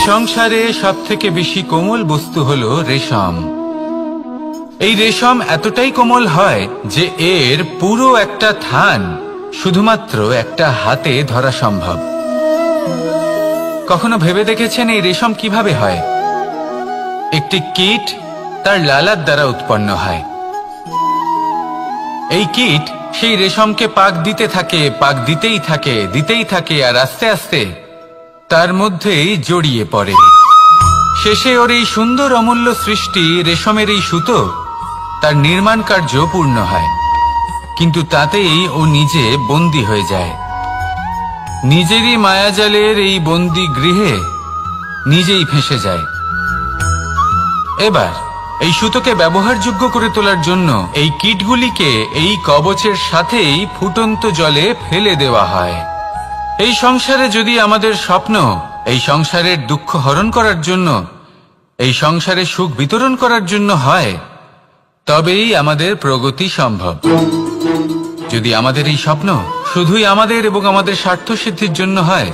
সংসারে সবথেকে বেশি কোমল বস্তু হলো রেশম। এই রেশম এতটাই কোমল হয় যে এর পুরো একটা থান শুধুমাত্র একটা হাতে ধরা সম্ভব। কখনো ভেবে দেখেছেন এই রেশম কিভাবে হয়? একটি কীট তার লালার দ্বারা উৎপন্ন হয়। এই কীট সেই রেশমকে পাক দিতে থাকে, পাক দিতেই থাকে আর আস্তে আস্তে তার মধ্যেই জড়িয়ে পড়ে। শেষে ওর এই সুন্দর অমূল্য সৃষ্টি রেশমের এই সুতো তার নির্মাণ কার্য পূর্ণ হয়, কিন্তু তাতেই ও নিজে বন্দী হয়ে যায়। নিজেরই মায়াজালের এই বন্দী গৃহে নিজেই ফেঁসে যায়। এবার এই সুতোকে ব্যবহারযোগ্য করে তোলার জন্য এই কীটগুলিকে এই কবচের সাথেই ফুটন্ত জলে ফেলে দেওয়া হয়। এই সংসারে যদি আমাদের স্বপ্ন এই সংসারের দুঃখ হরণ করার জন্য, এই সংসারে সুখ বিতরণ করার জন্য হয়, তবেই আমাদের প্রগতি সম্ভব। যদি আমাদের এই স্বপ্ন শুধুই আমাদের এবং আমাদের স্বার্থ সিদ্ধির জন্য হয়,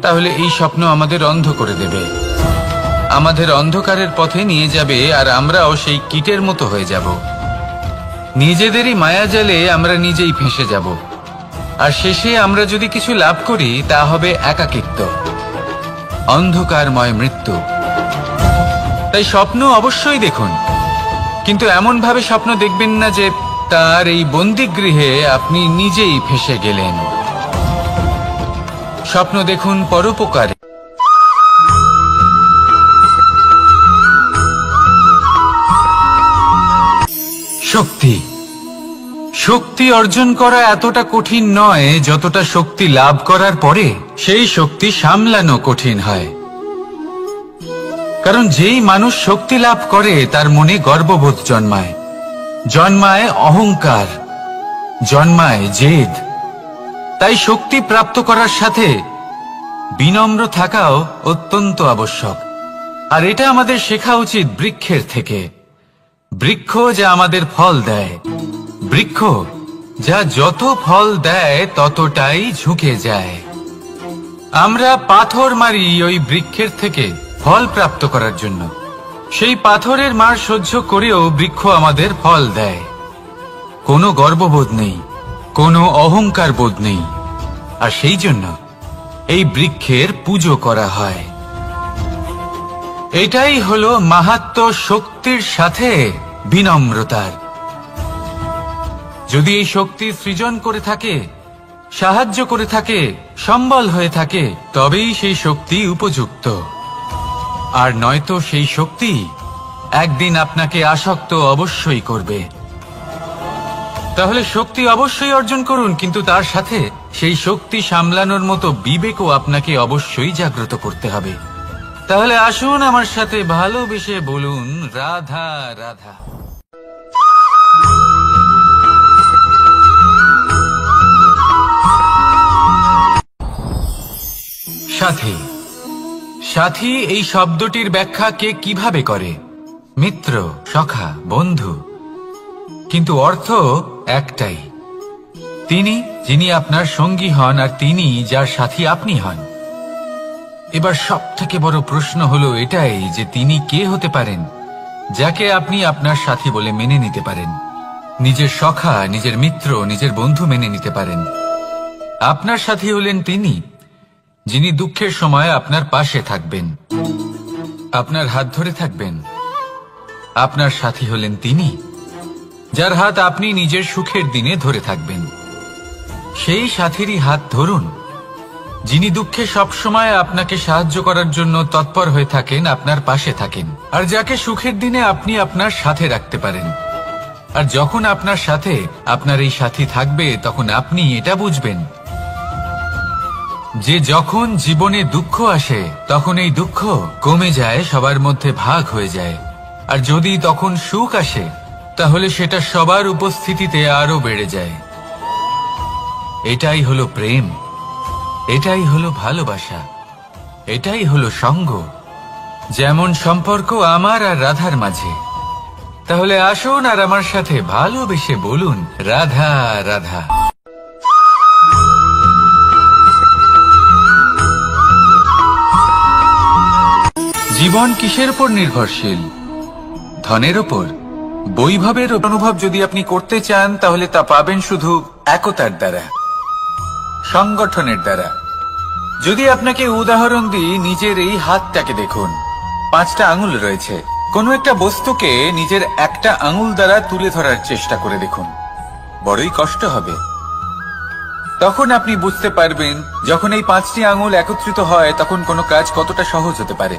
তাহলে এই স্বপ্ন আমাদের অন্ধ করে দেবে, আমাদের অন্ধকারের পথে নিয়ে যাবে, আর আমরাও সেই কীটের মতো হয়ে যাব। নিজেদেরই মায়াজালে আমরা নিজেই ফেঁসে যাব, আর শেষে আমরা যদি কিছু লাভ করি তা হবে একাকিত্ব, অন্ধকারময় মৃত্যু। তাই স্বপ্ন অবশ্যই দেখুন, কিন্তু এমন ভাবে স্বপ্ন দেখবেন না যে তার এই বন্দিগৃহে আপনি নিজেই ফেঁসে গেলেন। স্বপ্ন দেখুন পরোপকারে। শক্তি শক্তি অর্জন করা এতটা কঠিন নয় যতটা শক্তি লাভ করার পরে সেই শক্তি সামলানো কঠিন হয়। কারণ যেই মানুষ শক্তি লাভ করে তার মনে গর্ববোধ জন্মায়, জন্মায় অহংকার, জন্মায় জেদ। তাই শক্তি প্রাপ্ত করার সাথে বিনম্র থাকাও অত্যন্ত আবশ্যক। আর এটা আমাদের শেখা উচিত বৃক্ষের থেকে। বৃক্ষ যা আমাদের ফল দেয়, বৃক্ষ যা যত ফল দেয় ততটাই ঝুঁকে যায়। আমরা পাথর মারি ওই বৃক্ষের থেকে ফল প্রাপ্ত করার জন্য। সেই পাথরের মার সহ্য করেও বৃক্ষ আমাদের ফল দেয়। কোনো গর্ববোধ নেই, কোনো অহংকার বোধ নেই, আর সেই জন্য এই বৃক্ষের পুজো করা হয়। এটাই হলো মাহাত্ম্য শক্তির সাথে বিনম্রতার। যদি এই শক্তি সৃজন করে থাকে, সাহায্য করে থাকে, সম্বল হয়ে থাকে, তবেই সেই শক্তি উপযুক্ত। আর নয়তো সেই শক্তি একদিন আপনাকে আসক্ত অবশ্যই করবে। তাহলে শক্তি অবশ্যই অর্জন করুন, কিন্তু তার সাথে সেই শক্তি সামলানোর মতো বিবেকও আপনাকে অবশ্যই জাগ্রত করতে হবে। তাহলে আসুন আমার সাথে ভালোবেসে বলুন রাধা রাধা। সাথী সাথী এই শব্দটির ব্যাখ্যা কে কিভাবে করে? মিত্র, সখা, বন্ধু। কিন্তু অর্থ একটাই, তিনি যিনি আপনার সঙ্গী হন আর তিনি যার সাথী আপনি হন। এবার সব থেকে বড় প্রশ্ন হলো এটাই যে তিনি কে হতে পারেন যাকে আপনি আপনার সাথী বলে মেনে নিতে পারেন, নিজের সখা, নিজের মিত্র, নিজের বন্ধু মেনে নিতে পারেন। আপনার সাথী হলেন তিনি যিনি দুঃখের সময় আপনার পাশে থাকবেন, আপনার হাত ধরে থাকবেন। আপনার সাথী হলেন তিনি যার হাত আপনি নিজের সুখের দিনে ধরে থাকবেন। সেই সাথীরই হাত ধরুন যিনি দুঃখে সবসময় আপনাকে সাহায্য করার জন্য তৎপর হয়ে থাকেন, আপনার পাশে থাকেন, আর যাকে সুখের দিনে আপনি আপনার সাথে রাখতে পারেন। আর যখন আপনার সাথে আপনার এই সাথী থাকবে তখন আপনি এটা বুঝবেন যে যখন জীবনে দুঃখ আসে তখন এই দুঃখ কমে যায়, সবার মধ্যে ভাগ হয়ে যায়। আর যদি তখন সুখ আসে তাহলে সেটা সবার উপস্থিতিতে আরো বেড়ে যায়। এটাই হলো প্রেম, এটাই হলো ভালোবাসা, এটাই হলো সঙ্গ। যেমন সম্পর্ক আমার আর রাধার মাঝে। তাহলে আসুন আর আমার সাথে ভালোবেসে বলুন রাধা রাধা। জীবন কিসের উপর নির্ভরশীল? ধনের ওপর। বৈভবের অনুভব যদি আপনি করতে চান তাহলে তা পাবেন শুধু একতার দ্বারা, সংগঠনের দ্বারা। যদি আপনাকে উদাহরণ দিই, নিজের এই হাতটাকে দেখুন, 5টা আঙুল রয়েছে। কোনো একটা বস্তুকে নিজের একটা আঙুল দ্বারা তুলে ধরার চেষ্টা করে দেখুন, বড়ই কষ্ট হবে। তখন আপনি বুঝতে পারবেন যখন এই 5টি আঙুল একত্রিত হয় তখন কোনো কাজ কতটা সহজ হতে পারে।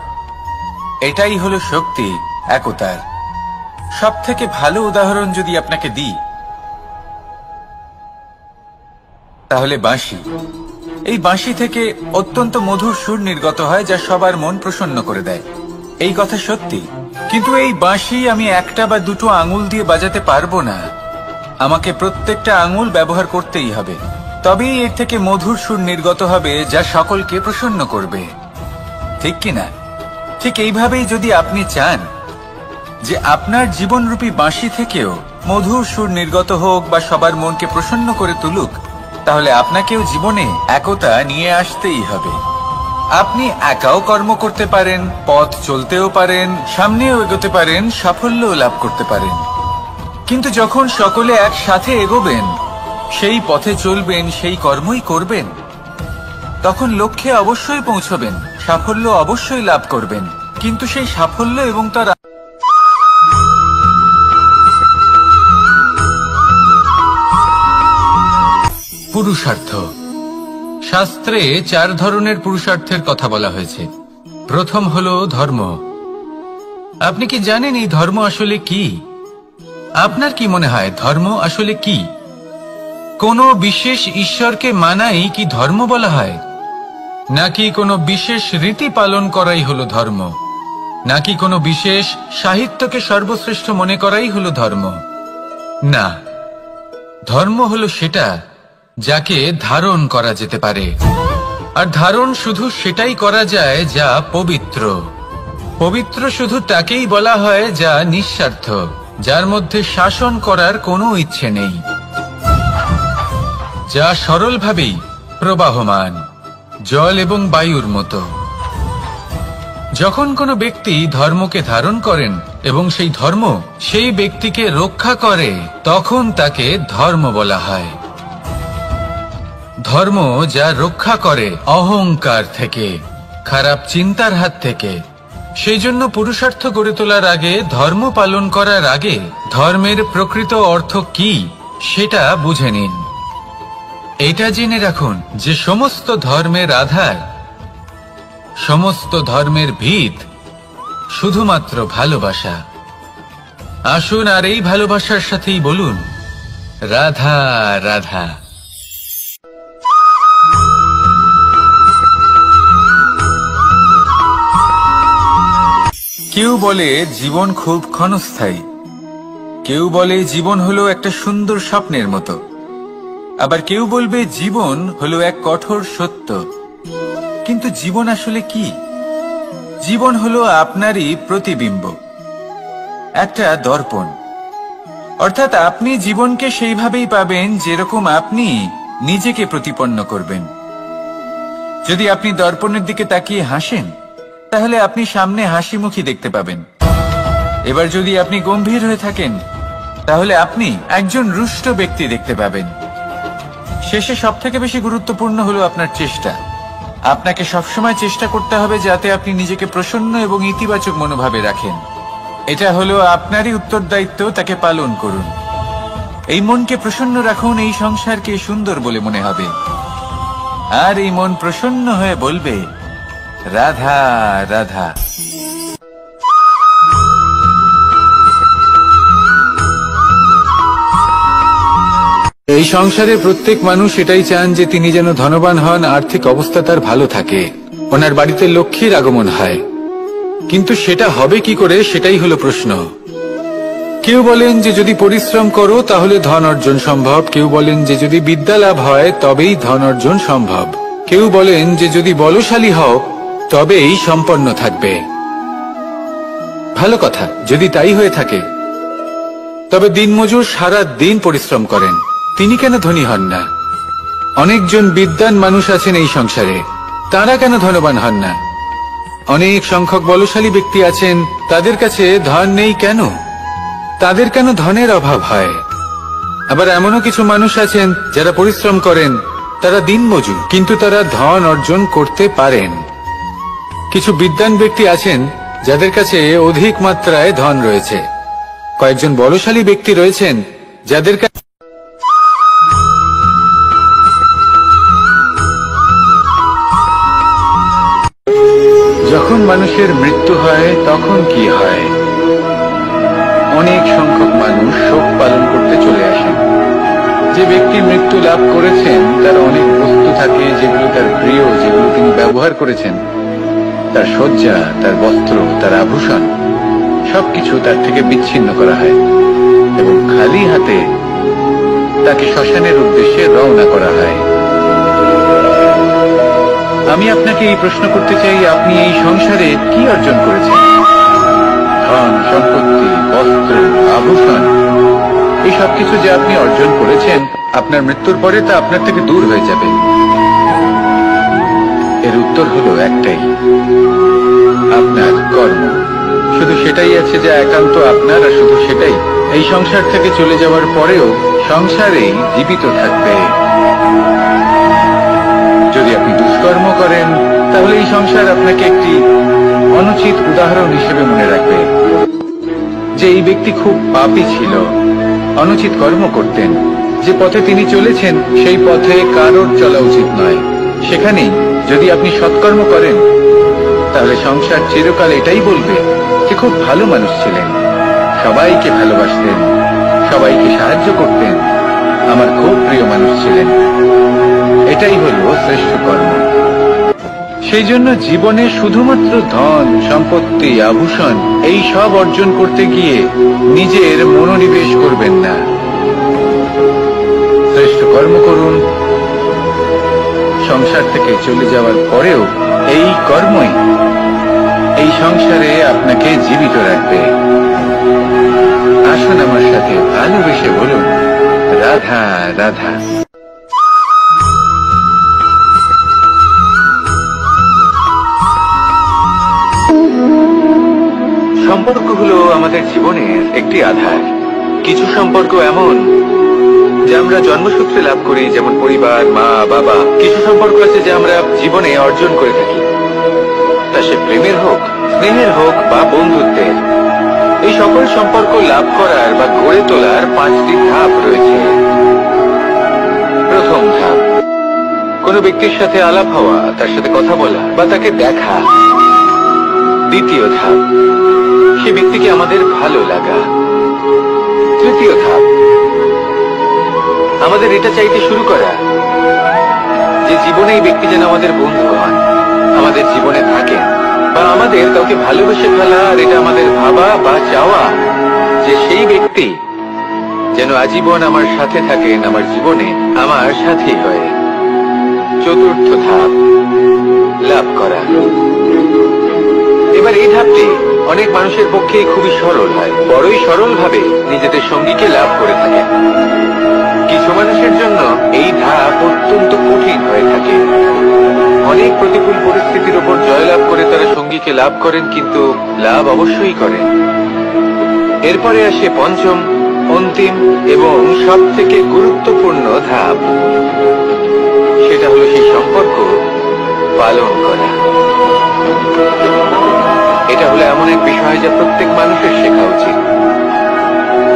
এটাই হলো শক্তি একতার। সব থেকে ভালো উদাহরণ যদি আপনাকে দিই তাহলে বাঁশি। এই বাঁশি থেকে অত্যন্ত মধুর সুর নির্গত হয় যা সবার মন প্রসন্ন করে দেয়। এই কথা সত্যি, কিন্তু এই বাঁশি আমি একটা বা দুটো আঙুল দিয়ে বাজাতে পারবো না। আমাকে প্রত্যেকটা আঙুল ব্যবহার করতেই হবে, তবেই এর থেকে মধুর সুর নির্গত হবে যা সকলকে প্রসন্ন করবে, ঠিক কিনা? ঠিক এইভাবেই যদি আপনি চান যে আপনার জীবনরূপী বাঁশি থেকেও মধুর সুর নির্গত হোক বা সবার মনকে প্রসন্ন করে তুলুক, তাহলে আপনাকেও জীবনে একতা নিয়ে আসতেই হবে। আপনি একাও কর্ম করতে পারেন, পথ চলতেও পারেন, সামনেও এগোতে পারেন, সাফল্যও লাভ করতে পারেন। কিন্তু যখন সকলে একসাথে এগোবেন, সেই পথে চলবেন, সেই কর্মই করবেন, তখন লক্ষ্যে অবশ্যই পৌঁছবেন, সাফল্য অবশ্যই লাভ করবেন। কিন্তু সেই সাফল্য এবং তার পুরুষার্থ। শাস্ত্রে 4 ধরনের পুরুষার্থের কথা বলা হয়েছে। প্রথম হলো ধর্ম। আপনি কি জানেন এই ধর্ম আসলে কি? আপনার কি মনে হয় ধর্ম আসলে কি? কোনো বিশেষ ঈশ্বরকে মানাই কি ধর্ম বলা হয়? নাকি কোনো বিশেষ রীতি পালন করাই হলো ধর্ম? নাকি কোনো বিশেষ সাহিত্যকে সর্বশ্রেষ্ঠ মনে করাই হলো ধর্ম? না, ধর্ম হলো সেটা যাকে ধারণ করা যেতে পারে। আর ধারণ শুধু সেটাই করা যায় যা পবিত্র। পবিত্র শুধু তাকেই বলা হয় যা নিঃস্বার্থ, যার মধ্যে শাসন করার কোনো ইচ্ছে নেই, যা সরলভাবেই প্রবাহমান, জল এবং বায়ুর মতো। যখন কোনো ব্যক্তি ধর্মকে ধারণ করেন এবং সেই ধর্ম সেই ব্যক্তিকে রক্ষা করে, তখন তাকে ধর্ম বলা হয়। ধর্ম যা রক্ষা করে অহংকার থেকে, খারাপ চিন্তার হাত থেকে। সেই জন্য পুরুষার্থ গড়ে তোলার আগে, ধর্ম পালন করার আগে ধর্মের প্রকৃত অর্থ কি সেটা বুঝে নিন। এটা জেনে রাখুন যে সমস্ত ধর্মের আধার, সমস্ত ধর্মের ভিত শুধুমাত্র ভালোবাসা। আসুন আর এই ভালোবাসার সাথেই বলুন রাধা রাধা। কেউ বলে জীবন খুব ক্ষণস্থায়ী, কেউ বলে জীবন হলো একটা সুন্দর স্বপ্নের মতো, আবার কেউ বলবে জীবন হলো এক কঠোর সত্য। কিন্তু জীবন আসলে কি? জীবন হলো আপনারই প্রতিবিম্ব, একটা দর্পণ। অর্থাৎ আপনি জীবনকে সেইভাবেই পাবেন যেরকম আপনি নিজেকে প্রতিপন্ন করবেন। যদি আপনি দর্পণের দিকে তাকিয়ে হাসেন, তাহলে আপনি সামনে হাসি মুখী দেখতে পাবেন। এবার যদি আপনি গম্ভীর হয়ে থাকেন, তাহলে আপনি একজন রুষ্ট ব্যক্তি দেখতে পাবেন। শেষে সবথেকে বেশি গুরুত্বপূর্ণ হলো আপনার চেষ্টা। আপনাকে সবসময় চেষ্টা করতে হবে যাতে আপনি নিজেকে প্রসন্ন এবং ইতিবাচক মনোভাবে রাখেন। এটা হলো আপনারই উত্তরদায়িত্ব, তাকে পালন করুন। এই মনকে প্রসন্ন রাখুন, এই সংসারকে সুন্দর বলে মনে হবে। আর এই মন প্রসন্ন হয়ে বলবে রাধা রাধা। এই সংসারে প্রত্যেক মানুষ এটাই চান যে তিনি যেন ধনবান হন, আর্থিক অবস্থা তার ভালো থাকে, ওনার বাড়িতে লক্ষ্মীর আগমন হয়। কিন্তু সেটা হবে কি করে, সেটাই হলো প্রশ্ন। কেউ বলেন যে যদি পরিশ্রম করো তাহলে ধন অর্জন সম্ভব, কেউ বলেন যে যদি বিদ্যা লাভ হয় তবেই ধন অর্জন সম্ভব, কেউ বলেন যে যদি বলশালী হও তবেই সম্পন্ন থাকবে। ভালো কথা, যদি তাই হয়ে থাকে, তবে দিনমজুর সারা দিন পরিশ্রম করেন, তিনি কেন ধনী হন না? অনেকজন বিদ্বান মানুষ আছেন এই সংসারে, তারা কেন ধনবান হন না? অনেক সংখ্যক বলশালী ব্যক্তি আছেন, তাদের কাছে ধন নেই কেন? তাদের কেন ধনের অভাব হয়? আবার এমনও কিছু মানুষ আছেন যারা পরিশ্রম করেন, তারা দিনমজুর, কিন্তু তারা ধন অর্জন করতে পারেন। কিছু বিদ্বান ব্যক্তি আছেন যাদের কাছে অধিক মাত্রায় ধন রয়েছে। কয়েকজন বলশালী ব্যক্তি রয়েছেন যাদের কাছে যখন মানুষের মৃত্যু হয় তখন কি হয়? অনেক সংখ্যক মানুষ শোক পালন করতে চলে আসেন। যে ব্যক্তি মৃত্যু লাভ করেছেন তার অনেক বস্তু থাকে যেগুলো তার প্রিয়, যেগুলো তিনি ব্যবহার করেছেন। তার শয্যা, তার বস্ত্র, তার আভূষণ সবকিছু তার থেকে বিচ্ছিন্ন করা হয় এবং খালি হাতে তাকে শ্মশানের উদ্দেশ্যে রওনা করা হয়। আমি আপনাকে এই প্রশ্ন করতে চাই, আপনি এই সংসারে কি অর্জন করেছেন? ধন, সম্পত্তি, বস্ত্র, আভূষণ, এই সবকিছু যে আপনি অর্জন করেছেন, আপনার মৃত্যুর পরে তা আপনার থেকে দূর হয়ে যাবে। এর উত্তর হলো একটাই, আপনার কর্ম। শুধু সেটাই আছে যা একান্ত আপনার, আর শুধু সেটাই এই সংসার থেকে চলে যাওয়ার পরেও সংসারেই জীবিত থাকবে। যদি আপনি দুষ্কর্ম করেন তাহলে এই সংসার আপনাকে একটি অনুচিত উদাহরণ হিসেবে মনে রাখবে যে এই ব্যক্তি খুব পাপী ছিল, অনুচিত কর্ম করতেন। যে পথে তিনি চলেছেন সেই পথে কারোর চলা উচিত নয়। সেখানেই যদি আপনি সৎকর্ম করেন তাহলে সংসার চিরকাল এটাই বলবে যে খুব ভালো মানুষ ছিলেন, সবাইকে ভালোবাসতেন, সবাইকে সাহায্য করতেন, আমার খুব প্রিয় মানুষ ছিলেন। এটাই হলো শ্রেষ্ঠ কর্ম। সেই জন্য জীবনে শুধুমাত্র ধন, সম্পত্তি, আভূষণ এই সব অর্জন করতে গিয়ে নিজের মনোনিবেশ করবেন না। শ্রেষ্ঠ কর্ম করুন। সংসার থেকে চলে যাওয়ার পরেও এই কর্মই এই সংসারে আপনাকে জীবিত রাখবে। আসুন আমার সাথে ভালোবেসে বলুন, রাধা রাধা। সম্পর্ক হলো আমাদের জীবনের একটি আধার। কিছু সম্পর্ক এমন যা আমরা জন্মসূত্রে লাভ করি, যেমন পরিবার, মা, বাবা। কিছু সম্পর্ক আছে যা আমরা জীবনে অর্জন করে থাকি, তা সে প্রেমের হোক, স্নেহের হোক বা বন্ধুত্বের। এই সকল সম্পর্ক লাভ করার বা গড়ে তোলার 5টি ধাপ রয়েছে। প্রথম ধাপ, কোনো ব্যক্তির সাথে আলাপ হওয়া, তার সাথে কথা বলা বা তাকে দেখা। দ্বিতীয় ধাপ, সে ব্যক্তিকে আমাদের ভালো লাগা। তৃতীয় ধাপ, আমাদের এটা চাইতে শুরু করা যে জীবনে এই ব্যক্তি যেন আমাদের বন্ধু হন, আমাদের জীবনে থাকেন, বা আমাদের কাউকে ভালোবেসে ফেলা। আর এটা আমাদের ভাবা বা চাওয়া যে সেই ব্যক্তি যেন আজীবন আমার সাথে থাকেন, আমার জীবনে আমার সাথী হয়ে। চতুর্থ ধাপ, লাভ করা। এবার এই ধাপটি অনেক মানুষের পক্ষে খুবই সরল হয়, বড়ই সরল ভাবে নিজেদের সঙ্গীকে লাভ করে থাকে। কিছু মানুষের জন্য এই ধাপ অত্যন্ত কঠিন হয়ে থাকে। অনেক প্রতিকূল পরিস্থিতির উপর জয়লাভ করে তারা সঙ্গীকে লাভ করেন, কিন্তু লাভ অবশ্যই করেন। এরপরে আসে পঞ্চম, অন্তিম এবং সব থেকে গুরুত্বপূর্ণ ধাপ। সেটা হলো সেই সম্পর্ক পালন করা। এটা হলো এমন এক বিষয় যা প্রত্যেক মানুষের শেখা উচিত।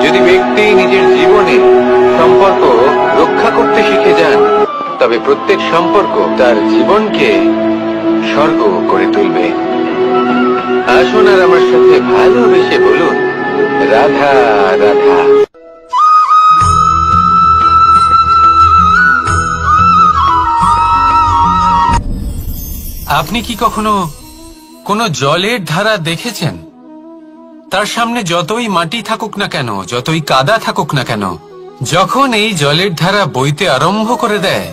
যদি ব্যক্তি নিজের জীবনে সম্পর্ক রক্ষা করতে শিখে যান, তবে প্রত্যেক সম্পর্ক তার জীবনকে স্বর্গ করে তুলবে। আসুন আর আমার সাথে ভালোবেসে বলুন, রাধা রাধা। আপনি কি কখনো কোনো জলের ধারা দেখেছেন? তার সামনে যতই মাটি থাকুক না কেন, যতই কাদা থাকুক না কেন, যখন এই জলের ধারা বইতে আরম্ভ করে দেয়,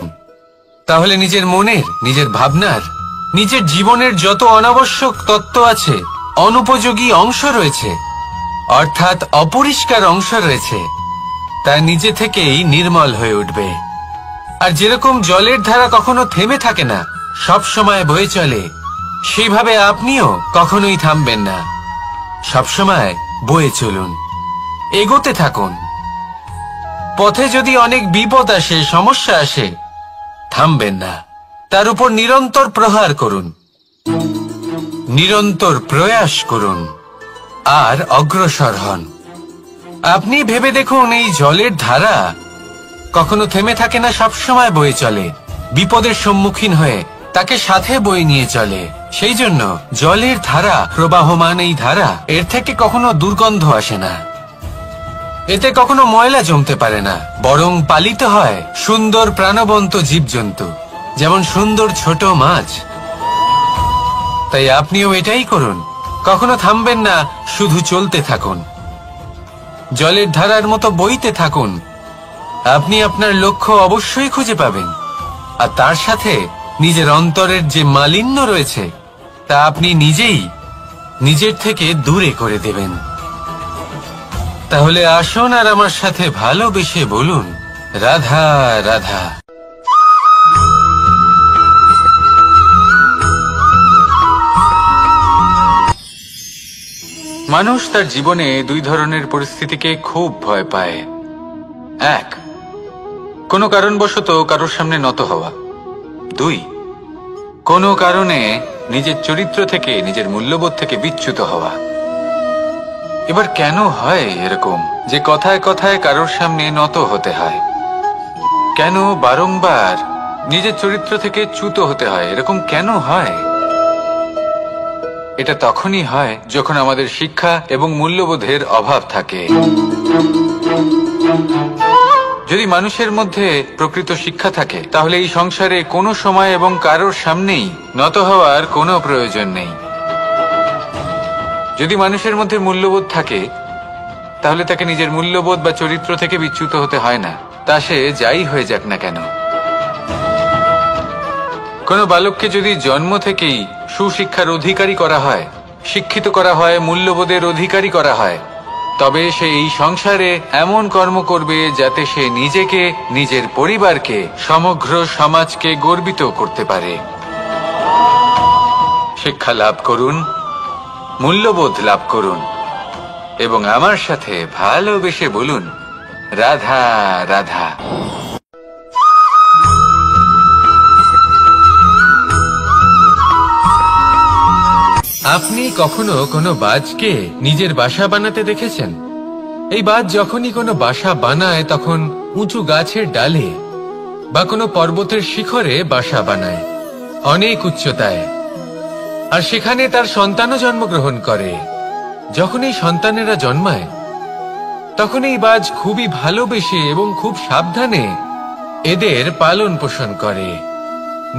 তাহলে নিজের মনের, নিজের ভাবনার, নিজের জীবনের যত অনাবশ্যক তত্ত্ব আছে, অনুপযোগী অংশ রয়েছে, অর্থাৎ অপরিষ্কার অংশ রয়েছে, তা নিজে থেকেই নির্মল হয়ে উঠবে। আর যেরকম জলের ধারা কখনো থেমে থাকে না, সব সময় বয়ে চলে, সেইভাবে আপনিও কখনোই থামবেন না, সবসময় বয়ে চলুন, এগোতে থাকুন। পথে যদি অনেক বিপদ আসে, সমস্যা আসে, থামবেন না, তার উপর নিরন্তর প্রহার করুন, নিরন্তর প্রয়াস করুন আর অগ্রসর হন। আপনি ভেবে দেখুন, এই জলের ধারা কখনো থেমে থাকে না, সবসময় বয়ে চলে, বিপদের সম্মুখীন হয়ে তাকে সাথে বয়ে নিয়ে চলে। সেই জন্য জলের ধারা, প্রবাহমান এই ধারা, এর থেকে কখনো দুর্গন্ধ আসে না, এতে কখনো ময়লা জমতে পারে না, বরং পালিত হয় সুন্দর প্রাণবন্ত জীবজন্তু, যেমন সুন্দর ছোট মাছ। তাই আপনিও এটাই করুন, কখনো থামবেন না, শুধু চলতে থাকুন, জলের ধারার মতো বইতে থাকুন। আপনি আপনার লক্ষ্য অবশ্যই খুঁজে পাবেন, আর তার সাথে নিজের অন্তরের যে মালিন্য রয়েছে তা আপনি নিজেই নিজের থেকে দূরে করে দেবেন। তাহলে আসুন আর আমার সাথে ভালোবেসে বলুন, রাধা রাধা। মানুষ তার জীবনে দুই ধরনের পরিস্থিতিকে খুব ভয় পায়। এক, কোনো কারণবশত কারোর সামনে নত হওয়া। দুই, কোনো কারণে নিজের চরিত্র থেকে, নিজের মূল্যবোধ থেকে বিচ্যুত হওয়া। এবার কেন হয় এরকম যে কথায় কথায় কারোর সামনে নত হতে হয়? কেন বারংবার নিজের চরিত্র থেকে চ্যুত হতে হয়? এরকম কেন হয়? এটা তখনই হয় যখন আমাদের শিক্ষা এবং মূল্যবোধের অভাব থাকে। যদি মানুষের মধ্যে প্রকৃত শিক্ষা থাকে, তাহলে এই সংসারে কোনো সময় এবং কারোর সামনেই নত হওয়ার কোনো প্রয়োজন নেই। যদি মানুষের মধ্যে মূল্যবোধ থাকে, তাহলে তাকে নিজের মূল্যবোধ বা চরিত্র থেকে বিচ্যুত হতে হয় না, তা সে যাই হয়ে যাক না কেন। কোনো বালককে যদি জন্ম থেকেই সুশিক্ষার অধিকারী করা হয়, শিক্ষিত করা হয়, মূল্যবোধের অধিকারী করা হয়, তবে সে এই সংসারে এমন কর্ম করবে যাতে সে নিজেকে, নিজের পরিবারকে, সমগ্র সমাজকে গর্বিত করতে পারে। শিক্ষা লাভ করুন, মূল্যবোধ লাভ করুন এবং আমার সাথে ভালোবেসে বলুন, রাধা রাধা। আপনি কখনো কোনো বাজকে নিজের বাসা বানাতে দেখেছেন? এই বাজ যখনই কোনো বাসা বানায়, তখন উঁচু গাছের ডালে বা কোনো পর্বতের শিখরে বাসা বানায়, অনেক উচ্চতায়, আর সেখানে তার সন্তানও জন্মগ্রহণ করে। যখন এই সন্তানেরা জন্মায়, তখন এই বাজ খুবই ভালোবেসে এবং খুব সাবধানে এদের পালন পোষণ করে,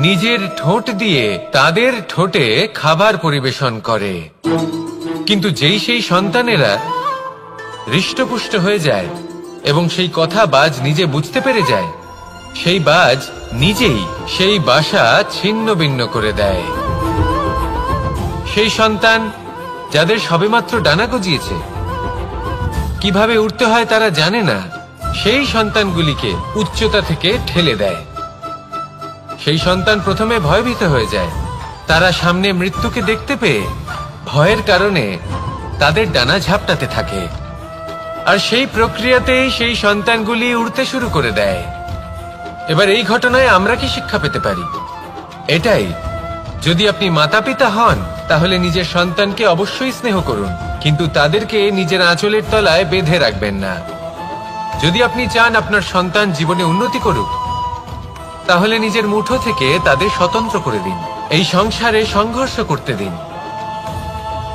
নিজের ঠোঁট দিয়ে তাদের ঠোঁটে খাবার পরিবেশন করে। কিন্তু যেই সেই সন্তানেরা হৃষ্টপুষ্ট হয়ে যায় এবং সেই কথা বাজ নিজে বুঝতে পেরে যায়, সেই বাজ নিজেই সেই বাসা ছিন্ন ভিন্ন করে দেয়। সেই সন্তান যাদের সবেমাত্র ডানা গজিয়েছে, কিভাবে উঠতে হয় তারা জানে না, সেই সন্তানগুলিকে উচ্চতা থেকে ঠেলে দেয়। সেই সন্তান প্রথমে ভয়ভীত হয়ে যায়, তারা সামনে মৃত্যুকে দেখতে পেয়ে ভয়ের কারণে তাদের ডানা ঝাপটাতে থাকে, আর সেই প্রক্রিয়াতেই সেই সন্তানগুলি উড়তে শুরু করে দেয়। এবার এই ঘটনায় আমরা কি শিক্ষা পেতে পারি? এটাই, যদি আপনি মাতা পিতা হন, তাহলে নিজের সন্তানকে অবশ্যই স্নেহ করুন, কিন্তু তাদেরকে নিজের আঁচলের তলায় বেঁধে রাখবেন না। যদি আপনি চান আপনার সন্তান জীবনে উন্নতি করুক, তাহলে নিজের মুঠো থেকে তাদের স্বতন্ত্র করে দিন, এই সংসারে সংঘর্ষ করতে দিন।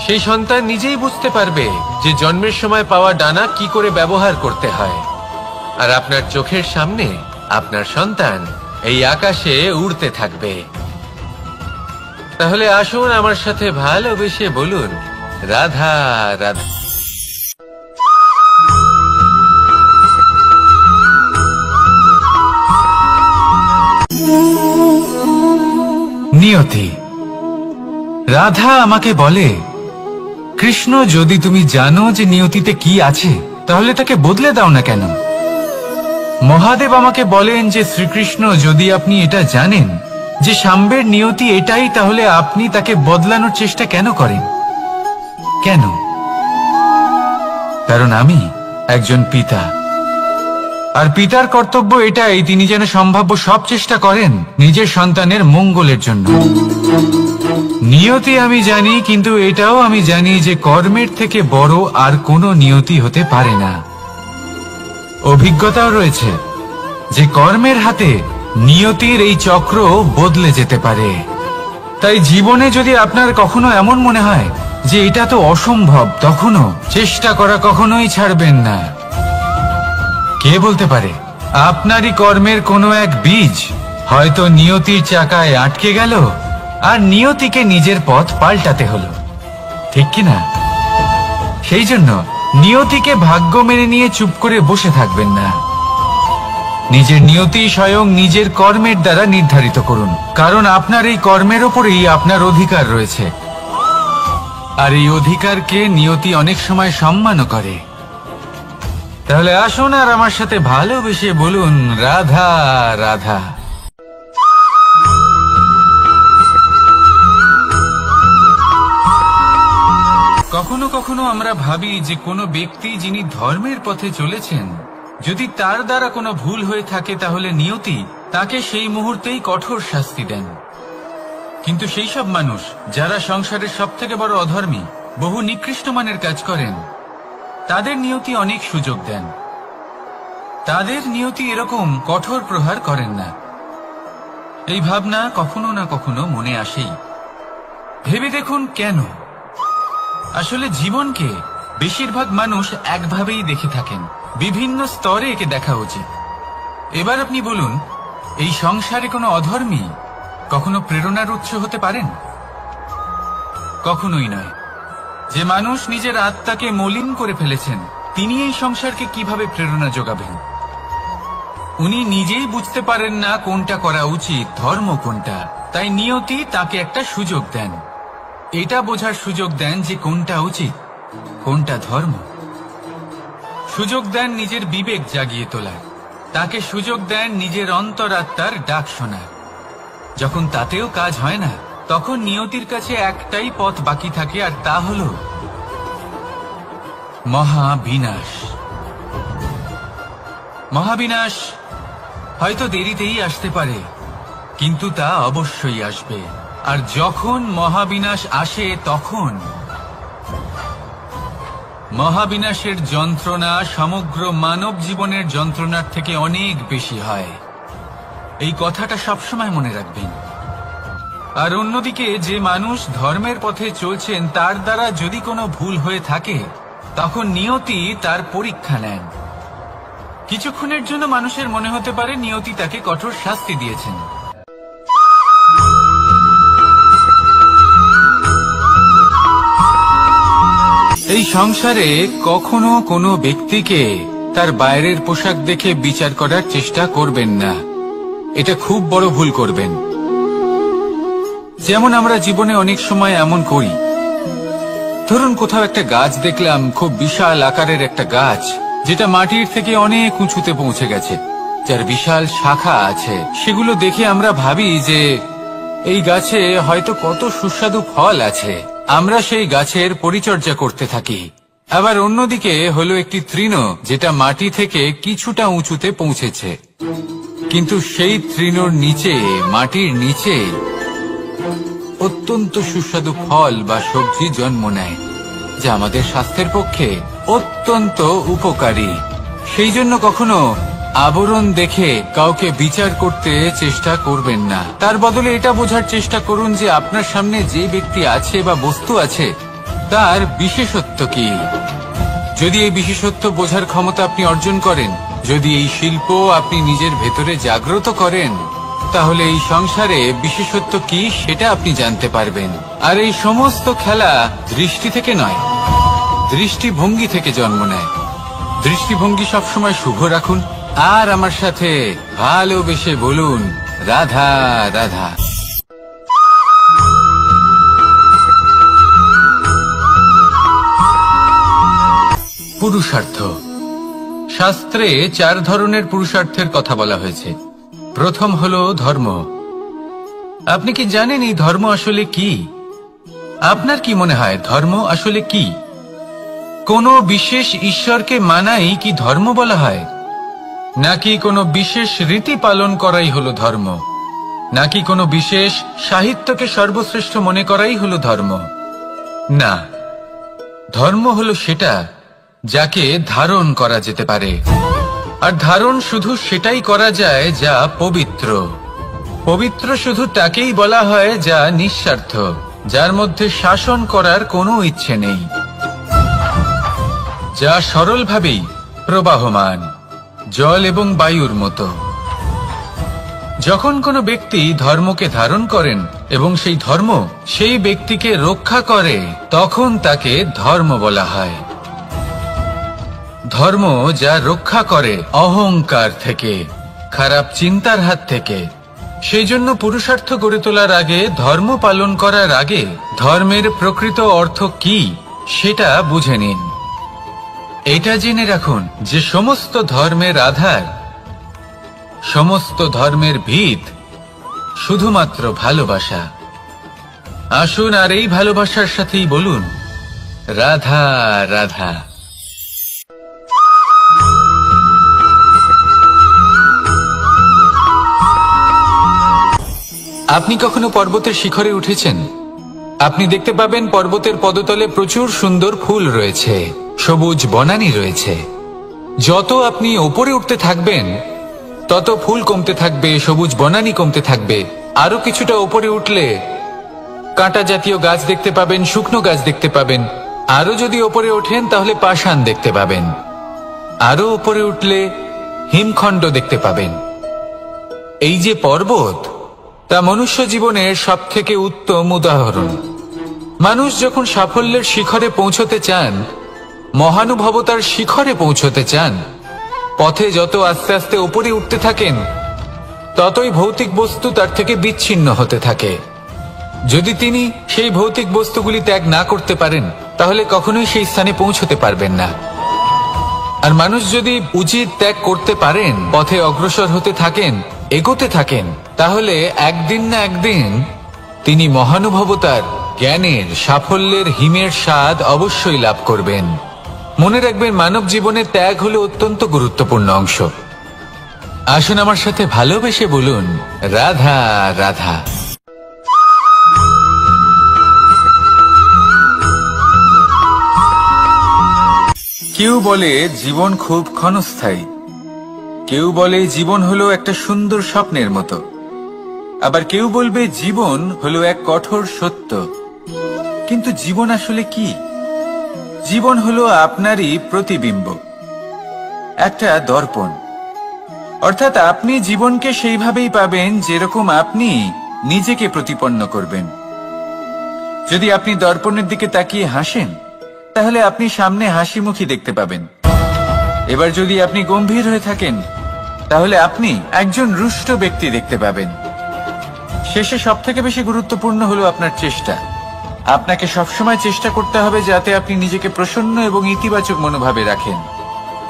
সেই সন্তান নিজেই বুঝতে পারবে যে জন্মের সময় পাওয়া ডানা কি করে ব্যবহার করতে হয়, আর আপনার চোখের সামনে আপনার সন্তান এই আকাশে উড়তে থাকবে। তাহলে আসুন আমার সাথে ভালোবেসে বলুন, রাধা রাধা। নিয়তি। রাধা আমাকে বলে, কৃষ্ণ, যদি তুমি জানো যে নিয়তিতে কি আছে, তাহলে তাকে বদলে দাও না কেন? মহাদেব আমাকে বলেন যে শ্রীকৃষ্ণ, যদি আপনি এটা জানেন যে সাম্যের নিয়তি এটাই, তাহলে আপনি তাকে বদলানোর চেষ্টা কেন করেন? কেন? কারণ আমি একজন পিতা, আর পিতার কর্তব্য এটাই, তিনি যেন সম্ভাব্য সব চেষ্টা করেন নিজের সন্তানের মঙ্গলের জন্য। নিয়তি আমি জানি, কিন্তু এটাও আমি জানি যে কর্মের থেকে বড় আর কোনো নিয়তি হতে পারে না। অভিজ্ঞতাও রয়েছে যে কর্মের হাতে নিয়তির এই চক্র বদলে যেতে পারে। তাই জীবনে যদি আপনার কখনো এমন মনে হয় যে এটা তো অসম্ভব, তখনও চেষ্টা করা কখনোই ছাড়বেন না। কে বলতে পারে আপনারই কর্মের কোনো এক বীজ হয়তো নিয়তির চাকায় আটকে গেল, আর নিয়তিকে নিজের পথ পাল্টাতে হলো, ঠিক কিনা? সেই জন্য নিয়তিকে ভাগ্য মেনে নিয়ে চুপ করে বসে থাকবেন না। নিজের নিয়তি স্বয়ং নিজের কর্মের দ্বারা নির্ধারিত করুন, কারণ আপনার এই কর্মের ওপরেই আপনার অধিকার রয়েছে। আর এই অধিকারকে নিয়তি অনেক সময় সম্মানও করে। তাহলে আসুন আর আমার সাথে ভালোবেসে বলুন, রাধা রাধা। কখনো কখনো আমরা ভাবি যে কোনো ব্যক্তি যিনি ধর্মের পথে চলেছেন, যদি তার দ্বারা কোনো ভুল হয়ে থাকে তাহলে নিয়তি তাকে সেই মুহূর্তেই কঠোর শাস্তি দেন। কিন্তু সেই সব মানুষ যারা সংসারের সবথেকে বড় অধর্মী, বহু নিকৃষ্ট মানের কাজ করেন, তাদের নিয়তি অনেক সুযোগ দেন। তাদের নিয়তি এরকম কঠোর প্রহার করেন না। এই ভাবনা কখনো না কখনো মনে আসেই। ভেবে দেখুন কেন? আসলে জীবনকে বেশিরভাগ মানুষ একভাবেই দেখে থাকেন, বিভিন্ন স্তরে একে দেখা উচিত। এবার আপনি বলুন, এই সংসারে কোনো অধর্মী কখনো প্রেরণার উৎস হতে পারেন? কখনোই নয়। যে মানুষ নিজের আত্মাকে মলিন করে ফেলেছেন, তিনি এই সংসারকে কিভাবে প্রেরণা যোগাবেন? উনি নিজেই বুঝতে পারেন না কোনটা করা উচিত, ধর্ম কোনটা। তাই নিয়তি তাকে একটা সুযোগ দেন, এটা বোঝার সুযোগ দেন যে কোনটা উচিত, কোনটা ধর্ম। সুযোগ দেন নিজের বিবেক জাগিয়ে তোলার, তাকে সুযোগ দেন নিজের অন্তরাত্মার ডাক শোনার। যখন তাতেও কাজ হয় না, তখন নিয়তির কাছে একটাই পথ বাকি থাকে, আর তা হল মহাবিনাশ। মহাবিনাশ হয়তো দেরিতেই আসতে পারে, কিন্তু তা অবশ্যই আসবে। আর যখন মহাবিনাশ আসে, তখন মহাবিনাশের যন্ত্রণা সমগ্র মানব জীবনের যন্ত্রণার থেকে অনেক বেশি হয়। এই কথাটা সবসময় মনে রাখবেন। আর অন্যদিকে যে মানুষ ধর্মের পথে চলছেন, তার দ্বারা যদি কোনো ভুল হয়ে থাকে, তখন নিয়তি তার পরীক্ষা নেন। কিছুক্ষণের জন্য মানুষের মনে হতে পারে নিয়তি তাকে কঠোর শাস্তি দিয়েছেন। এই সংসারে কখনো কোনো ব্যক্তিকে তার বাইরের পোশাক দেখে বিচার করার চেষ্টা করবেন না। এটা খুব বড় ভুল করবেন। যেমন আমরা জীবনে অনেক সময় এমন করি, ধরুন কোথাও একটা গাছ দেখলাম, খুব বিশাল আকারের একটা গাছ, যেটা মাটির থেকে অনেক উঁচুতে পৌঁছে গেছে, যার বিশাল শাখা আছে। সেগুলো দেখে আমরা ভাবি যে এই গাছে হয়তো কত সুস্বাদু ফল আছে। আমরা সেই গাছের পরিচর্যা করতে থাকি। আবার অন্যদিকে হলো একটি তৃণ, যেটা মাটি থেকে কিছুটা উঁচুতে পৌঁছেছে, কিন্তু সেই তৃণর নিচে, মাটির নিচে অত্যন্ত সুস্বাদু ফল বা সবজি জন্ম নেয়, যা আমাদের স্বাস্থ্যের পক্ষে অত্যন্ত উপকারী। সেই জন্য কখনো আবরণ দেখে কাউকে বিচার করতে চেষ্টা করবেন না। তার বদলে এটা বোঝার চেষ্টা করুন যে আপনার সামনে যে ব্যক্তি আছে বা বস্তু আছে, তার বিশেষত্ব কি। যদি এই বিশেষত্ব বোঝার ক্ষমতা আপনি অর্জন করেন, যদি এই শিল্প আপনি নিজের ভেতরে জাগ্রত করেন, তাহলে এই সংসারে বিশেষত্ব কি সেটা আপনি জানতে পারবেন। আর এই সমস্ত খেলা দৃষ্টি থেকে নয়, দৃষ্টিভঙ্গি থেকে জন্ম নেয়। দৃষ্টিভঙ্গি সবসময় শুভ রাখুন, আর আমার সাথে ভালোবেসে বলুন, রাধা রাধা। পুরুষার্থ। শাস্ত্রে 4 ধরনের পুরুষার্থের কথা বলা হয়েছে। প্রথম হলো ধর্ম, আপনি কি জানেন এই ধর্ম আসলে কি? আপনার কি মনে হয় ধর্ম আসলে কি? কোনো বিশেষ ঈশ্বরকে মানাই কি ধর্ম বলা হয়? নাকি কোনো বিশেষ রীতি পালন করাই হলো ধর্ম? নাকি কোনো বিশেষ সাহিত্যকে সর্বশ্রেষ্ঠ মনে করাই হলো ধর্ম? না, ধর্ম হলো সেটা যাকে ধারণ করা যেতে পারে, আর ধারণ শুধু সেটাই করা যায় যা পবিত্র। পবিত্র শুধু তাকেই বলা হয় যা নিঃস্বার্থ, যার মধ্যে শাসন করার কোনো ইচ্ছে নেই, যা সরলভাবেই প্রবাহমান, জল এবং বায়ুর মতো। যখন কোনো ব্যক্তি ধর্মকে ধারণ করেন এবং সেই ধর্ম সেই ব্যক্তিকে রক্ষা করে, তখন তাকে ধর্ম বলা হয়। ধর্ম যা রক্ষা করে অহংকার থেকে, খারাপ চিন্তার হাত থেকে। সেই জন্য পুরুষার্থ গড়ে তোলার আগে, ধর্ম পালন করার আগে ধর্মের প্রকৃত অর্থ কি সেটা বুঝে নিন। এটা জেনে রাখুন যে সমস্ত ধর্মের আধার, সমস্ত ধর্মের ভিত শুধুমাত্র ভালোবাসা। আসুন আর এই ভালোবাসার সাথেই বলুন রাধা রাধা। আপনি কখনো পর্বতের শিখরে উঠেছেন? আপনি দেখতে পাবেন পর্বতের পদতলে প্রচুর সুন্দর ফুল রয়েছে, সবুজ বনানী রয়েছে। যত আপনি ওপরে উঠতে থাকবেন তত ফুল কমতে থাকবে, সবুজ বনানী কমতে থাকবে। আরো কিছুটা ওপরে উঠলে কাঁটা জাতীয় গাছ দেখতে পাবেন, শুকনো গাছ দেখতে পাবেন। আরো যদি ওপরে ওঠেন তাহলে পাষাণ দেখতে পাবেন। আরো ওপরে উঠলে হিমখণ্ড দেখতে পাবেন। এই যে পর্বত, তা মনুষ্য জীবনের সব থেকে উত্তম উদাহরণ। মানুষ যখন সাফল্যের শিখরে পৌঁছতে চান, মহানুভবতার শিখরে পৌঁছতে চান, পথে যত আস্তে আস্তে উপরে উঠতে থাকেন, ততই ভৌতিক বস্তু তার থেকে বিচ্ছিন্ন হতে থাকে। যদি তিনি সেই ভৌতিক বস্তুগুলি ত্যাগ না করতে পারেন, তাহলে কখনোই সেই স্থানে পৌঁছতে পারবেন না। আর মানুষ যদি উচিত ত্যাগ করতে পারেন, পথে অগ্রসর হতে থাকেন, এগোতে থাকেন, তাহলে একদিন না একদিন তিনি মহানুভবতার, জ্ঞানের, সাফল্যের হিমের স্বাদ অবশ্যই লাভ করবেন। মনে রাখবেন, মানব জীবনে ত্যাগ হলো অত্যন্ত গুরুত্বপূর্ণ অংশ। আসুন আমার সাথে ভালোবেসে বলুন রাধা রাধা। কেউ বলে জীবন খুব ক্ষণস্থায়ী, কেউ বলে জীবন হলো একটা সুন্দর স্বপ্নের মতো, আবার কেউ বলবে জীবন হলো এক কঠোর সত্য। কিন্তু জীবন আসলে কি? জীবন হলো আপনারই প্রতিবিম্ব, একটা দর্পণ। অর্থাৎ আপনি জীবনকে সেইভাবেই পাবেন যেরকম আপনি নিজেকে প্রতিপন্ন করবেন। যদি আপনি দর্পণের দিকে তাকিয়ে হাসেন, তাহলে আপনি সামনে হাসি মুখী দেখতে পাবেন। এবার যদি আপনি গম্ভীর হয়ে থাকেন, তাহলে আপনি একজন রুষ্ট ব্যক্তি দেখতে পাবেন। শেষে সবথেকে বেশি গুরুত্বপূর্ণ হলো আপনার চেষ্টা। আপনাকে সবসময় চেষ্টা করতে হবে যাতে আপনি নিজেকে প্রসন্ন এবং ইতিবাচক মনোভাবে রাখেন।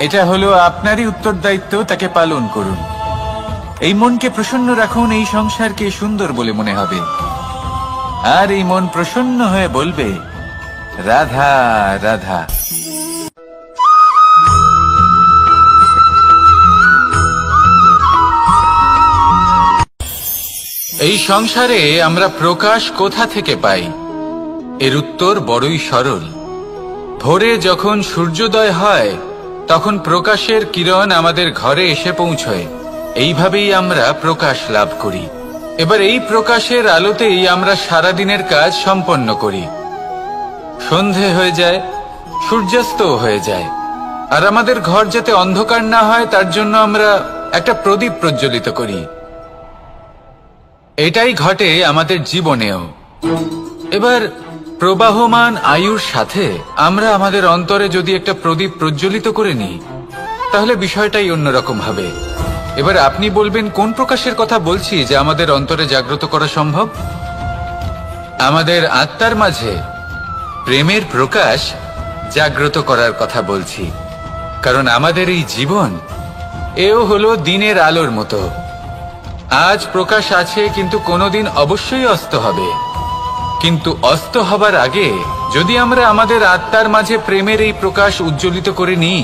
এটা হলো আপনারই উত্তরদায়িত্ব, তাকে পালন করুন। এই মনকে প্রসন্ন রাখুন, এই সংসারকে সুন্দর বলে মনে হবে। আর এই মন প্রসন্ন হয়ে বলবে রাধা রাধা। এই সংসারে আমরা প্রকাশ কোথা থেকে পাই? এর উত্তর বড়ই সরল। ভোরে যখন সূর্যোদয় হয়, তখন প্রকাশের কিরণ আমাদের ঘরে এসে পৌঁছয়। এইভাবেই আমরা প্রকাশ লাভ করি। এবার এই প্রকাশের আলোতেই আমরা সারাদিনের কাজ সম্পন্ন করি। সন্ধে হয়ে যায়, সূর্যাস্ত হয়ে যায়। আর আমাদের ঘর যাতে অন্ধকার না হয়, তার জন্য আমরা একটা প্রদীপ প্রজ্বলিত করি। এটাই ঘটে আমাদের জীবনেও। এবার প্রবাহমান আয়ুর সাথে আমরা আমাদের অন্তরে যদি একটা প্রদীপ প্রজ্বলিত করে নিই, তাহলে বিষয়টাই অন্যরকম হবে। এবার আপনি বলবেন, কোন প্রকাশের কথা বলছি যা আমাদের অন্তরে জাগ্রত করা সম্ভব? আমাদের আত্মার মাঝে প্রেমের প্রকাশ জাগ্রত করার কথা বলছি। কারণ আমাদের এই জীবন, এও হলো দিনের আলোর মতো। আজ প্রকাশ আছে, কিন্তু কোনোদিন অবশ্যই অস্ত হবে। কিন্তু অস্ত হবার আগে যদি আমরা আমাদের আত্মার মাঝে প্রেমের এই প্রকাশ উজ্জ্বলিত করে নিই,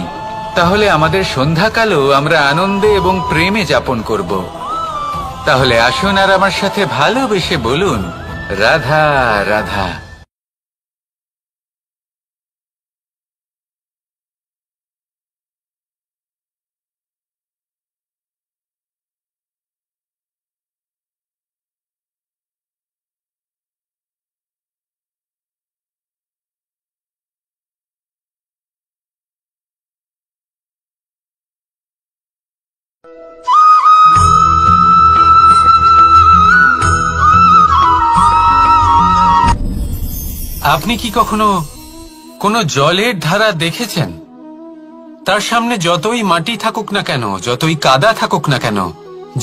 তাহলে আমাদের সন্ধ্যাকালও আমরা আনন্দে এবং প্রেমে যাপন করব। তাহলে আসুন আর আমার সাথে ভালোবেসে বলুন, রাধা রাধা। আপনি কি কখনো কোনো জলের ধারা দেখেছেন? তার সামনে যতই মাটি থাকুক না কেন, যতই কাদা থাকুক না কেন,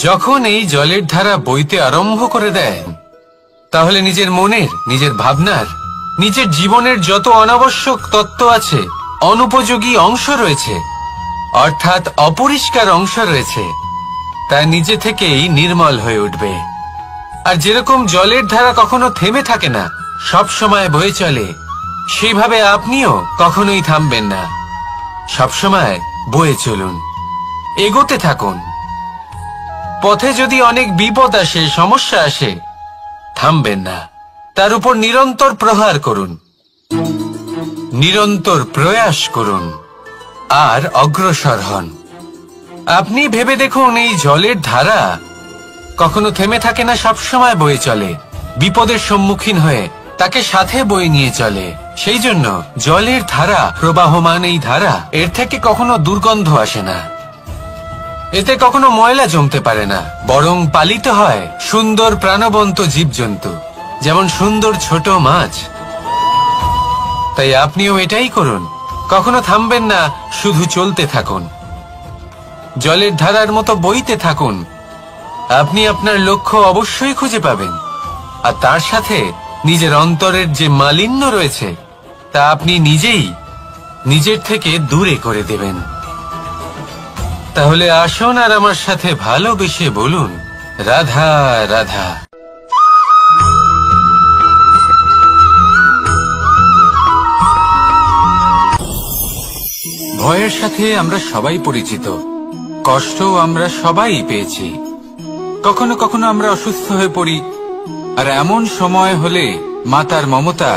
যখন এই জলের ধারা বইতে আরম্ভ করে দেয়, তাহলে নিজের মনের, নিজের ভাবনার, নিজের জীবনের যত অনাবশ্যক তত্ত্ব আছে, অনুপযোগী অংশ রয়েছে, অর্থাৎ অপরিষ্কার অংশ রয়েছে, তা নিজে থেকেই নির্মল হয়ে উঠবে। আর যেরকম জলের ধারা কখনো থেমে থাকে না, সব সময় বয়ে চলে, সেইভাবে আপনিও কখনোই থামবেন না। সবসময় বয়ে চলুন, এগোতে থাকুন। পথে যদি অনেক বিপদ আসে, সমস্যা আসে, থামবেন না, তার উপর নিরন্তর প্রহার করুন, নিরন্তর প্রয়াস করুন আর অগ্রসর হন। আপনি ভেবে দেখুন, এই জলের ধারা কখনো থেমে থাকে না, সবসময় বয়ে চলে, বিপদের সম্মুখীন হয়ে তাকে সাথে বয়ে নিয়ে চলে। সেই জন্য জলের ধারা, প্রবাহমান এই ধারা, এর থেকে কখনো দুর্গন্ধ আসে না, এতে কখনো ময়লা জমতে পারে না, বরং পালিত হয় সুন্দর প্রাণবন্ত জীবজন্তু, যেমন সুন্দর ছোট মাছ। তাই আপনিও এটাই করুন, কখনো থামবেন না, শুধু চলতে থাকুন, জলের ধারার মতো বইতে থাকুন। আপনি আপনার লক্ষ্য অবশ্যই খুঁজে পাবেন, আর তার সাথে নিজের অন্তরের যে মালিন্য রয়েছে, তা আপনি নিজেই নিজের থেকে দূরে করে দেবেন। তাহলে আসুন আর আমার সাথে ভালোবেসে বলুন, রাধা রাধা। ভয়ের সাথে আমরা সবাই পরিচিত, কষ্টও আমরা সবাই পেয়েছি। কখনো কখনো আমরা অসুস্থ হয়ে পড়ি, আর এমন সময় হলে মাতার মমতা,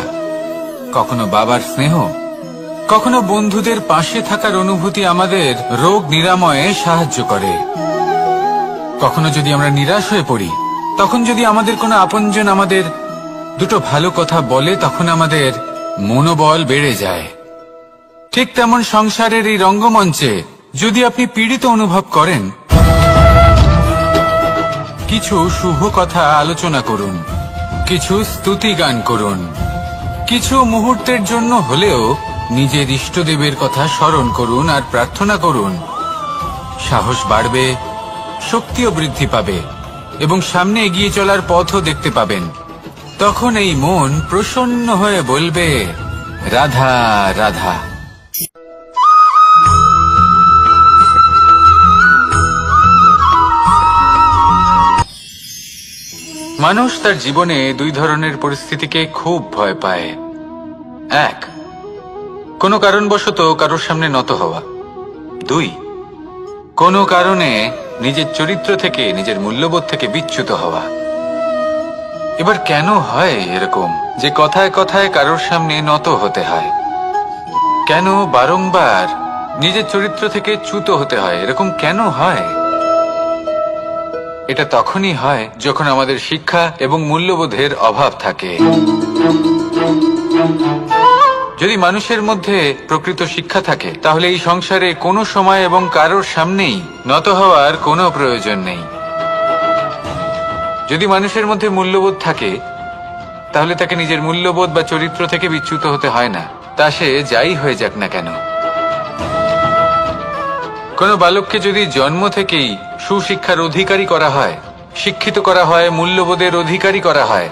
কখনো বাবার স্নেহ, কখনো বন্ধুদের পাশে থাকার অনুভূতি আমাদের রোগ নিরাময়ে সাহায্য করে। কখনো যদি আমরা নিরাশ হয়ে পড়ি, তখন যদি আমাদের কোনো আপনজন আমাদের দুটো ভালো কথা বলে, তখন আমাদের মনোবল বেড়ে যায়। ঠিক তেমন সংসারের এই রঙ্গমঞ্চে যদি আপনি পীড়িত অনুভব করেন, কিছু শুভ কথা আলোচনা করুন, কিছু স্তুতি গান করুন, কিছু মুহূর্তের জন্য হলেও নিজের ইষ্টদেবের কথা স্মরণ করুন আর প্রার্থনা করুন। সাহস বাড়বে, শক্তিও বৃদ্ধি পাবে এবং সামনে এগিয়ে চলার পথও দেখতে পাবেন। তখন এই মন প্রসন্ন হয়ে বলবে, রাধা রাধা। মানুষ তার জীবনে দুই ধরনের পরিস্থিতিকে খুব ভয় পায়। এক, কোনো কারণবশত কারোর সামনে নত হওয়া। দুই, কোনো কারণে নিজের চরিত্র থেকে, নিজের মূল্যবোধ থেকে বিচ্যুত হওয়া। এবার কেন হয় এরকম যে কথায় কথায় কারোর সামনে নত হতে হয়? কেন বারংবার নিজের চরিত্র থেকে চ্যুত হতে হয়? এরকম কেন হয়? এটা তখনই হয় যখন আমাদের শিক্ষা এবং মূল্যবোধের অভাব থাকে। যদি মানুষের মধ্যে প্রকৃত শিক্ষা থাকে, তাহলে এই সংসারে কোনো সময় এবং কারোর সামনেই নত হওয়ার কোনো প্রয়োজন নেই। যদি মানুষের মধ্যে মূল্যবোধ থাকে, তাহলে তাকে নিজের মূল্যবোধ বা চরিত্র থেকে বিচ্যুত হতে হয় না, তা সে যাই হয়ে যাক না কেন। কোনো বালককে যদি জন্ম থেকেই সুশিক্ষার অধিকারী করা হয়, শিক্ষিত করা হয়, মূল্যবোধের অধিকারী করা হয়,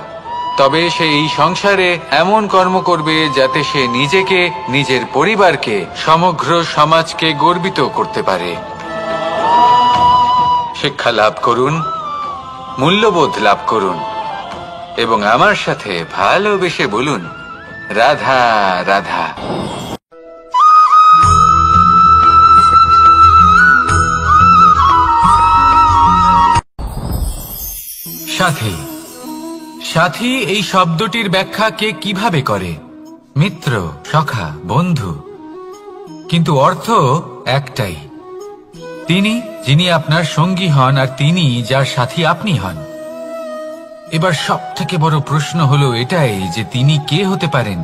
তবে সে এই সংসারে এমন কর্ম করবে যাতে সে নিজেকে, নিজের পরিবারকে, সমগ্র সমাজকে গর্বিত করতে পারে। শিক্ষা লাভ করুন, মূল্যবোধ লাভ করুন এবং আমার সাথে ভালোবেসে বলুন, রাধা রাধা। সাথী। সাথী এই শব্দটির ব্যাখ্যা কে কিভাবে করে? মিত্র, সখা, বন্ধু, কিন্তু অর্থ একটাই। তিনি যিনি আপনার সঙ্গী হন আর তিনি যার সাথী আপনি হন। এবার সব থেকে বড় প্রশ্ন হলো এটাই যে তিনি কে হতে পারেন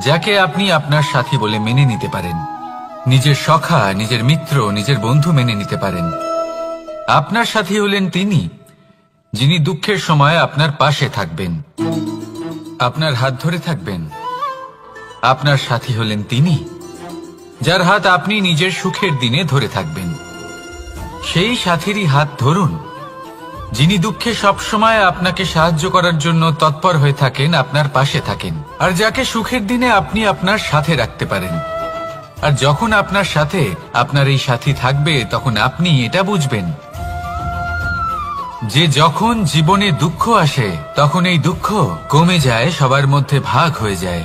যাকে আপনি আপনার সাথী বলে মেনে নিতে পারেন, নিজের সখা, নিজের মিত্র, নিজের বন্ধু মেনে নিতে পারেন। আপনার সাথী হলেন তিনি যিনি দুঃখের সময় আপনার পাশে থাকবেন, আপনার হাত ধরে থাকবেন। আপনার সাথী হলেন তিনি যার হাত আপনি নিজের সুখের দিনে ধরে থাকবেন। সেই সাথীরই হাত ধরুন যিনি দুঃখে সবসময় আপনাকে সাহায্য করার জন্য তৎপর হয়ে থাকেন, আপনার পাশে থাকেন, আর যাকে সুখের দিনে আপনি আপনার সাথে রাখতে পারেন। আর যখন আপনার সাথে আপনার এই সাথী থাকবে তখন আপনি এটা বুঝবেন যে যখন জীবনে দুঃখ আসে তখন এই দুঃখ কমে যায়, সবার মধ্যে ভাগ হয়ে যায়।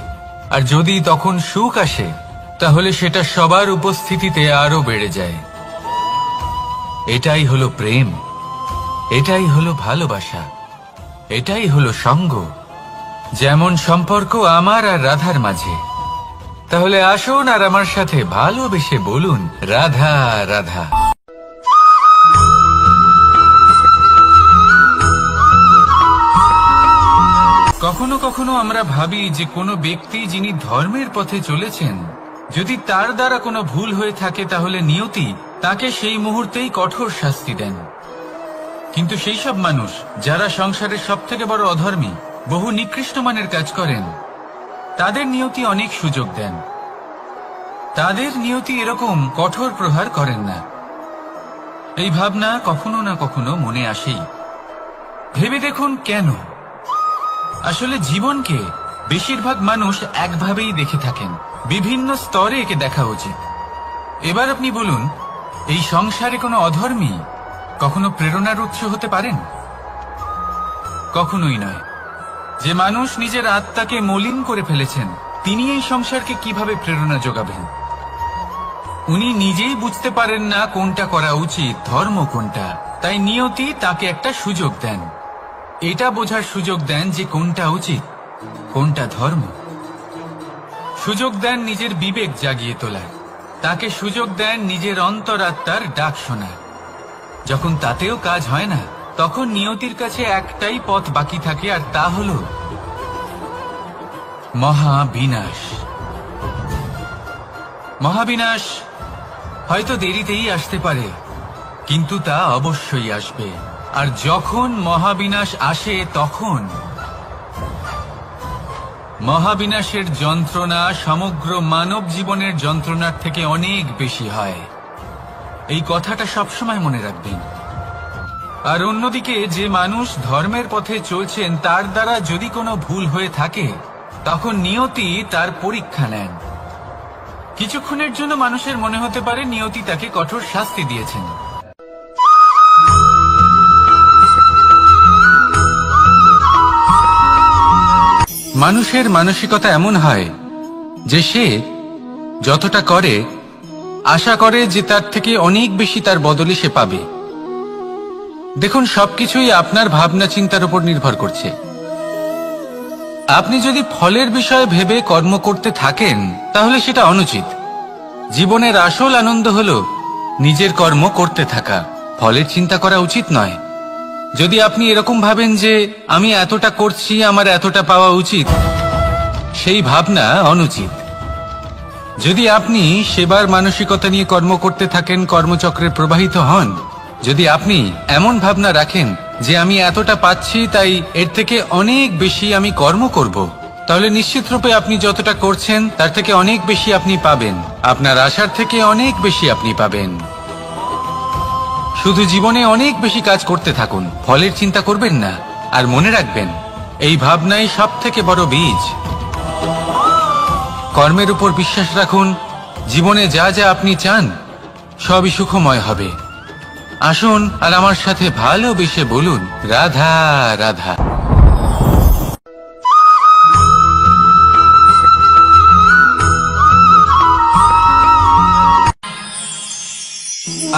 আর যদি তখন সুখ আসে তাহলে সেটা সবার উপস্থিতিতে আরো বেড়ে যায়। এটাই হলো প্রেম, এটাই হলো ভালোবাসা, এটাই হলো সঙ্গ। যেমন সম্পর্ক আমার আর রাধার মাঝে। তাহলে আসুন আর আমার সাথে ভালোবেসে বলুন, রাধা রাধা। কখনো কখনো আমরা ভাবি যে কোনো ব্যক্তি যিনি ধর্মের পথে চলেছেন, যদি তার দ্বারা কোনো ভুল হয়ে থাকে তাহলে নিয়তি তাকে সেই মুহূর্তেই কঠোর শাস্তি দেন। কিন্তু সেই সব মানুষ যারা সংসারের সবথেকে বড় অধর্মী, বহু নিকৃষ্ট মানের কাজ করেন, তাদের নিয়তি অনেক সুযোগ দেন। তাদের নিয়তি এরকম কঠোর প্রহার করেন না। এই ভাবনা কখনো না কখনো মনে আসেই। ভেবে দেখুন কেন? আসলে জীবনকে বেশিরভাগ মানুষ একভাবেই দেখে থাকেন, বিভিন্ন স্তরে একে দেখা উচিত। এবার আপনি বলুন, এই সংসারে কোনো অধর্মী কখনো প্রেরণার উৎস হতে পারেন? কখনোই নয়। যে মানুষ নিজের আত্মাকে মলিন করে ফেলেছেন তিনি এই সংসারকে কিভাবে প্রেরণা যোগাবেন? উনি নিজেই বুঝতে পারেন না কোনটা করা উচিত, ধর্ম কোনটা। তাই নিয়তি তাকে একটা সুযোগ দেন, এটা বোঝার সুযোগ দেন যে কোনটা উচিত, কোনটা ধর্ম। সুযোগ দেন নিজের বিবেক জাগিয়ে তোলার, তাকে সুযোগ দেন নিজের অন্তরাত্মার ডাক শোনার। যখন তাতেও কাজ হয় না তখন নিয়তির কাছে একটাই পথ বাকি থাকে, আর তা হল মহাবিনাশ। মহাবিনাশ হয়তো দেরিতেই আসতে পারে, কিন্তু তা অবশ্যই আসবে। আর যখন মহাবিনাশ আসে তখন মহাবিনাশের যন্ত্রণা সমগ্র মানব জীবনের যন্ত্রণার থেকে অনেক বেশি হয়। এই কথাটা সবসময় মনে রাখবেন। আর অন্যদিকে যে মানুষ ধর্মের পথে চলছেন তার দ্বারা যদি কোনো ভুল হয়ে থাকে তখন নিয়তি তার পরীক্ষা নেন। কিছুক্ষণের জন্য মানুষের মনে হতে পারে নিয়তি তাকে কঠোর শাস্তি দিয়েছেন। মানুষের মানসিকতা এমন হয় যে সে যতটা করে আশা করে যে তার থেকে অনেক বেশি তার বদলে সে পাবে। দেখুন, সবকিছুই আপনার ভাবনা চিন্তার উপর নির্ভর করছে। আপনি যদি ফলের বিষয়ে ভেবে কর্ম করতে থাকেন তাহলে সেটা অনুচিত। জীবনের আসল আনন্দ হলো নিজের কর্ম করতে থাকা, ফলের চিন্তা করা উচিত নয়। যদি আপনি এরকম ভাবেন যে আমি এতটা করছি, আমার এতটা পাওয়া উচিত, সেই ভাবনা অনুচিত। যদি আপনি সেবার মানসিকতা নিয়ে কর্ম করতে থাকেন, কর্মচক্রে প্রবাহিত হন, যদি আপনি এমন ভাবনা রাখেন যে আমি এতটা পাচ্ছি তাই এর থেকে অনেক বেশি আমি কর্ম করব, তাহলে নিশ্চিত রূপে আপনি যতটা করছেন তার থেকে অনেক বেশি আপনি পাবেন, আপনার আশার থেকে অনেক বেশি আপনি পাবেন। শুধু জীবনে অনেক বেশি কাজ করতে থাকুন, ফলের চিন্তা করবেন না। আর মনে রাখবেন, এই ভাবনাই সব থেকে বড় বীজ। কর্মের উপর বিশ্বাস রাখুন, জীবনে যা যা আপনি চান সবই সুখময় হবে। আসুন আর আমার সাথে ভালোবেসে বলুন, রাধা রাধা।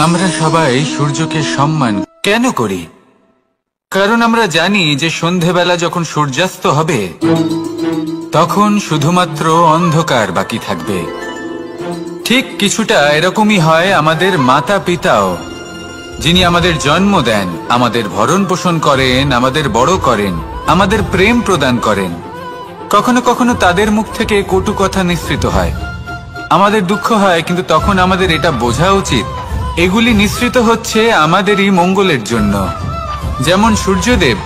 আমরা সবাই সূর্যকে সম্মান কেন করি? কারণ আমরা জানি যে সন্ধেবেলা যখন সূর্যাস্ত হবে তখন শুধুমাত্র অন্ধকার বাকি থাকবে। ঠিক কিছুটা এরকমই হয় আমাদের মাতা পিতাও, যিনি আমাদের জন্ম দেন, আমাদের ভরণ পোষণ করেন, আমাদের বড় করেন, আমাদের প্রেম প্রদান করেন। কখনো কখনো তাদের মুখ থেকে কটু কথা নিঃসৃত হয়, আমাদের দুঃখ হয়, কিন্তু তখন আমাদের এটা বোঝা উচিত এগুলি নিঃসৃত হচ্ছে আমাদেরই মঙ্গলের জন্য। যেমন সূর্যদেব,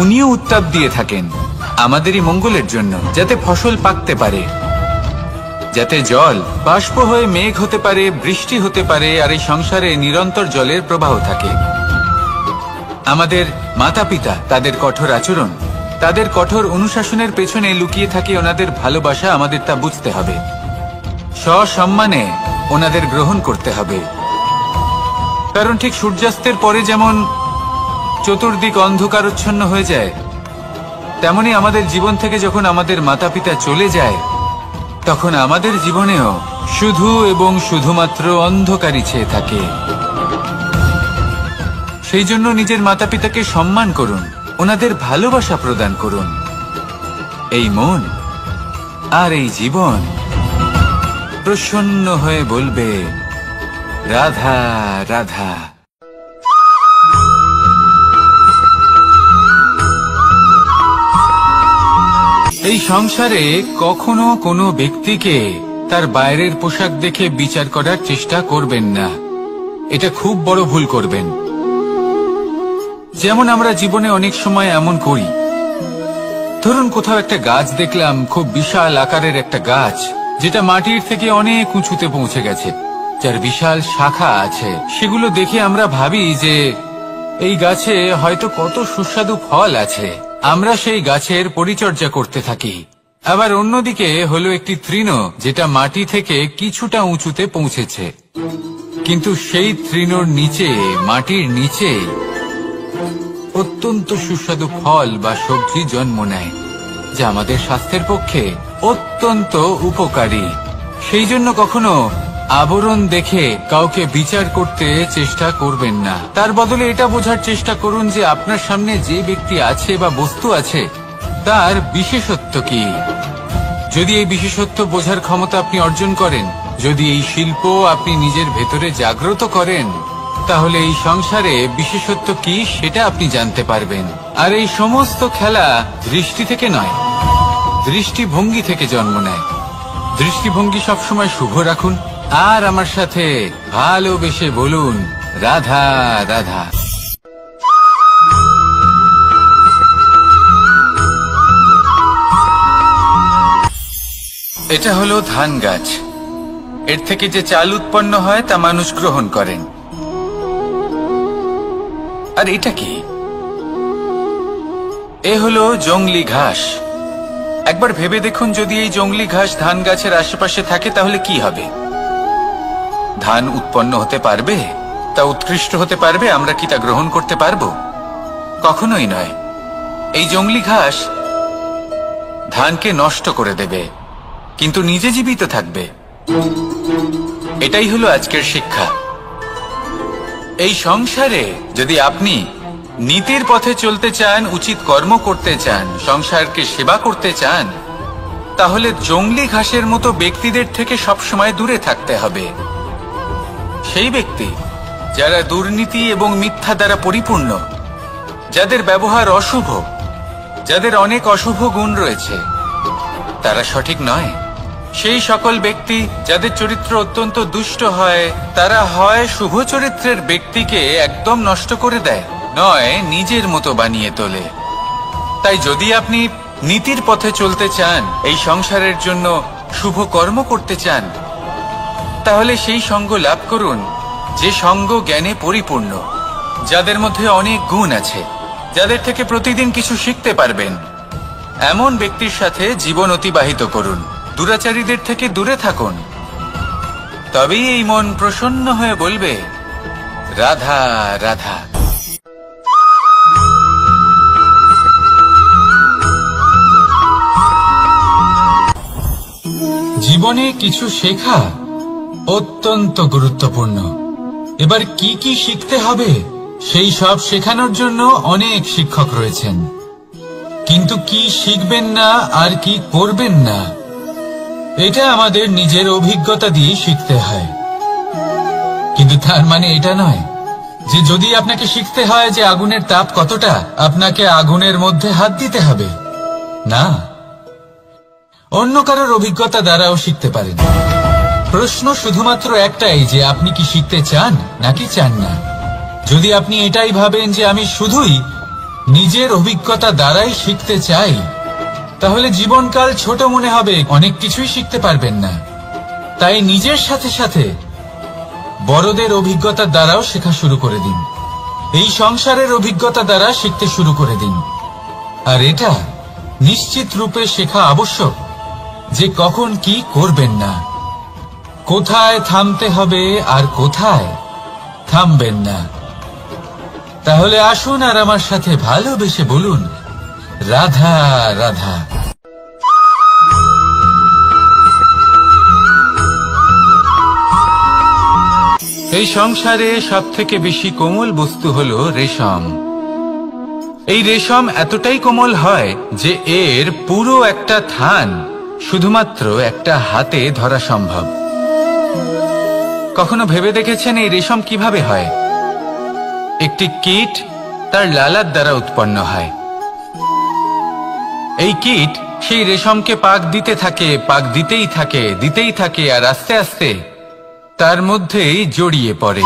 উনিও উত্তাপ দিয়ে থাকেন আমাদেরই মঙ্গলের জন্য, যাতে ফসল পাকতে পারে, যাতে জল বাষ্প হয়ে মেঘ হতে পারে, বৃষ্টি হতে পারে, আর এই সংসারে নিরন্তর জলের প্রবাহ থাকে। আমাদের মাতা পিতা, তাদের কঠোর আচরণ, তাদের কঠোর অনুশাসনের পেছনে লুকিয়ে থাকে ওনাদের ভালোবাসা। আমাদের তা বুঝতে হবে, সসম্মানে ওনাদের গ্রহণ করতে হবে। কারণ ঠিক সূর্যাস্তের পরে যেমন চতুর্দিক অন্ধকারচ্ছন্ন হয়ে যায়, তেমনি আমাদের জীবন থেকে যখন আমাদের মাতা পিতা চলে যায় তখন আমাদের জীবনেও শুধু এবং শুধুমাত্র অন্ধকারই ছেয়ে থাকে। সেই জন্য নিজের মাতা পিতাকে সম্মান করুন, ওনাদের ভালোবাসা প্রদান করুন। এই মন আর এই জীবন প্রসন্ন হয়ে বলবে, রাধা রাধা। এই সংসারে কখনো কোনো ব্যক্তিকে তার বাইরের পোশাক দেখে বিচার করার চেষ্টা করবেন না, এটা খুব বড় ভুল করবেন। যেমন আমরা জীবনে অনেক সময় এমন করি, ধরুন কোথাও একটা গাছ দেখলাম, খুব বিশাল আকারের একটা গাছ, যেটা মাটির থেকে অনেক উঁচুতে পৌঁছে গেছে, যার বিশাল শাখা আছে। সেগুলো দেখে আমরা ভাবি যে এই গাছে হয়তো কত সুস্বাদু ফল আছে, আমরা সেই গাছের পরিচর্যা করতে থাকি। আবার অন্যদিকে হলো একটি তৃণ, যেটা মাটি থেকে কিছুটা উঁচুতে পৌঁছেছে, কিন্তু সেই তৃণর নিচে, মাটির নিচে অত্যন্ত সুস্বাদু ফল বা সবজি জন্ম নেয়, যা আমাদের স্বাস্থ্যের পক্ষে অত্যন্ত উপকারী। সেই জন্য কখনো আবরণ দেখে কাউকে বিচার করতে চেষ্টা করবেন না। তার বদলে এটা বোঝার চেষ্টা করুন যে আপনার সামনে যে ব্যক্তি আছে বা বস্তু আছে তার বিশেষত্ব কি। যদি এই বিশেষত্ব বোঝার ক্ষমতা আপনি অর্জন করেন, যদি এই শিল্প আপনি নিজের ভেতরে জাগ্রত করেন, তাহলে এই সংসারে বিশেষত্ব কি সেটা আপনি জানতে পারবেন। আর এই সমস্ত খেলা দৃষ্টি থেকে নয়, দৃষ্টিভঙ্গি থেকে জন্ম নেয়। দৃষ্টিভঙ্গি সবসময় শুভ রাখুন আর আমার সাথে ভালোবেসে বলুন, রাধা রাধা। এটা হলো ধান গাছ, এর থেকে যে চাল উৎপন্ন হয় তা মানুষ গ্রহণ করেন। আর এটা কি? এ হলো জংলি ঘাস। একবার ভেবে দেখুন, যদি এই জংলি ঘাস ধান গাছের আশেপাশে থাকে তাহলে কি হবে? ধান উৎপন্ন হতে পারবে? তা উৎকৃষ্ট হতে পারবে? আমরা কি তা গ্রহণ করতে পারবো? কখনোই নয়। এই জংলি ঘাস ধানকে নষ্ট করে দেবে, কিন্তু নিজে জীবিত থাকবে। এটাই হলো আজকের শিক্ষা। এই সংসারে যদি আপনি নীতির পথে চলতে চান, উচিত কর্ম করতে চান, সংসারকে সেবা করতে চান, তাহলে জংলি ঘাসের মতো ব্যক্তিদের থেকে সবসময় দূরে থাকতে হবে। সেই ব্যক্তি যারা দুর্নীতি এবং মিথ্যা দ্বারা পরিপূর্ণ, যাদের ব্যবহার অশুভ, যাদের অনেক অশুভ গুণ রয়েছে, তারা সঠিক নয়। সেই সকল ব্যক্তি যাদের চরিত্র অত্যন্ত দুষ্ট হয়, তারা হয় শুভ চরিত্রের ব্যক্তিকে একদম নষ্ট করে দেয়, নয় নিজের মতো বানিয়ে তোলে। তাই যদি আপনি নীতির পথে চলতে চান, এই সংসারের জন্য শুভ কর্ম করতে চান, তাহলে সেই সঙ্গ লাভ করুন যে সঙ্গ জ্ঞানে পরিপূর্ণ, যাদের মধ্যে অনেক গুণ আছে, যাদের থেকে প্রতিদিন কিছু শিখতে পারবেন। এমন ব্যক্তির সাথে জীবন অতিবাহিত করুন, দুরাচারীদের থেকে দূরে থাকুন। তবেই এই মন প্রসন্ন হয়ে বলবে, রাধা রাধা। জীবনে কিছু শেখা অত্যন্ত গুরুত্বপূর্ণ। এবার কি কি শিখতে হবে সেই সব শেখানোর জন্য অনেক শিক্ষক রয়েছেন, কিন্তু কি শিখবেন না আর কি করবেন না এটা আমাদের নিজের অভিজ্ঞতা দিয়ে শিখতে হয়। কিন্তু তার মানে এটা নয় যে যদি আপনাকে শিখতে হয় যে আগুনের তাপ কতটা, আপনাকে আগুনের মধ্যে হাত দিতে হবে। না, অন্য কারোর অভিজ্ঞতা দ্বারাও শিখতে পারেন। প্রশ্ন শুধুমাত্র একটাই যে আপনি কি শিখতে চান নাকি চান না। যদি আপনি এটাই ভাবেন যে আমি শুধুই নিজের অভিজ্ঞতা দ্বারাই শিখতে চাই, তাহলে জীবনকাল ছোট মনে হবে, অনেক কিছুই শিখতে পারবেন না। তাই নিজের সাথে সাথে বড়দের অভিজ্ঞতা দ্বারাও শেখা শুরু করে দিন। এই সংসারের অভিজ্ঞতা দ্বারা শিখতে শুরু করে দিন। আর এটা নিশ্চিত রূপে শেখা আবশ্যক যে কখন কি করবেন না, কোথায় থামতে হবে আর কোথায় থামবেন না। তাহলে আসুন আর আমার সাথে ভালোবেসে বলুন রাধা রাধা। এই সংসারে সবথেকে বেশি কোমল বস্তু হলো রেশম। এই রেশম এতটাই কোমল হয় যে এর পুরো একটা থান শুধুমাত্র একটা হাতে ধরা সম্ভব। কখনো ভেবে দেখেছেন এই রেশম কিভাবে হয়? একটি কীট তার লালার দ্বারা উৎপন্ন হয়। এই কীট সেই রেশমকে পাক দিতে থাকে, পাক দিতেই থাকে আর আস্তে আস্তে তার মধ্যেই জড়িয়ে পড়ে।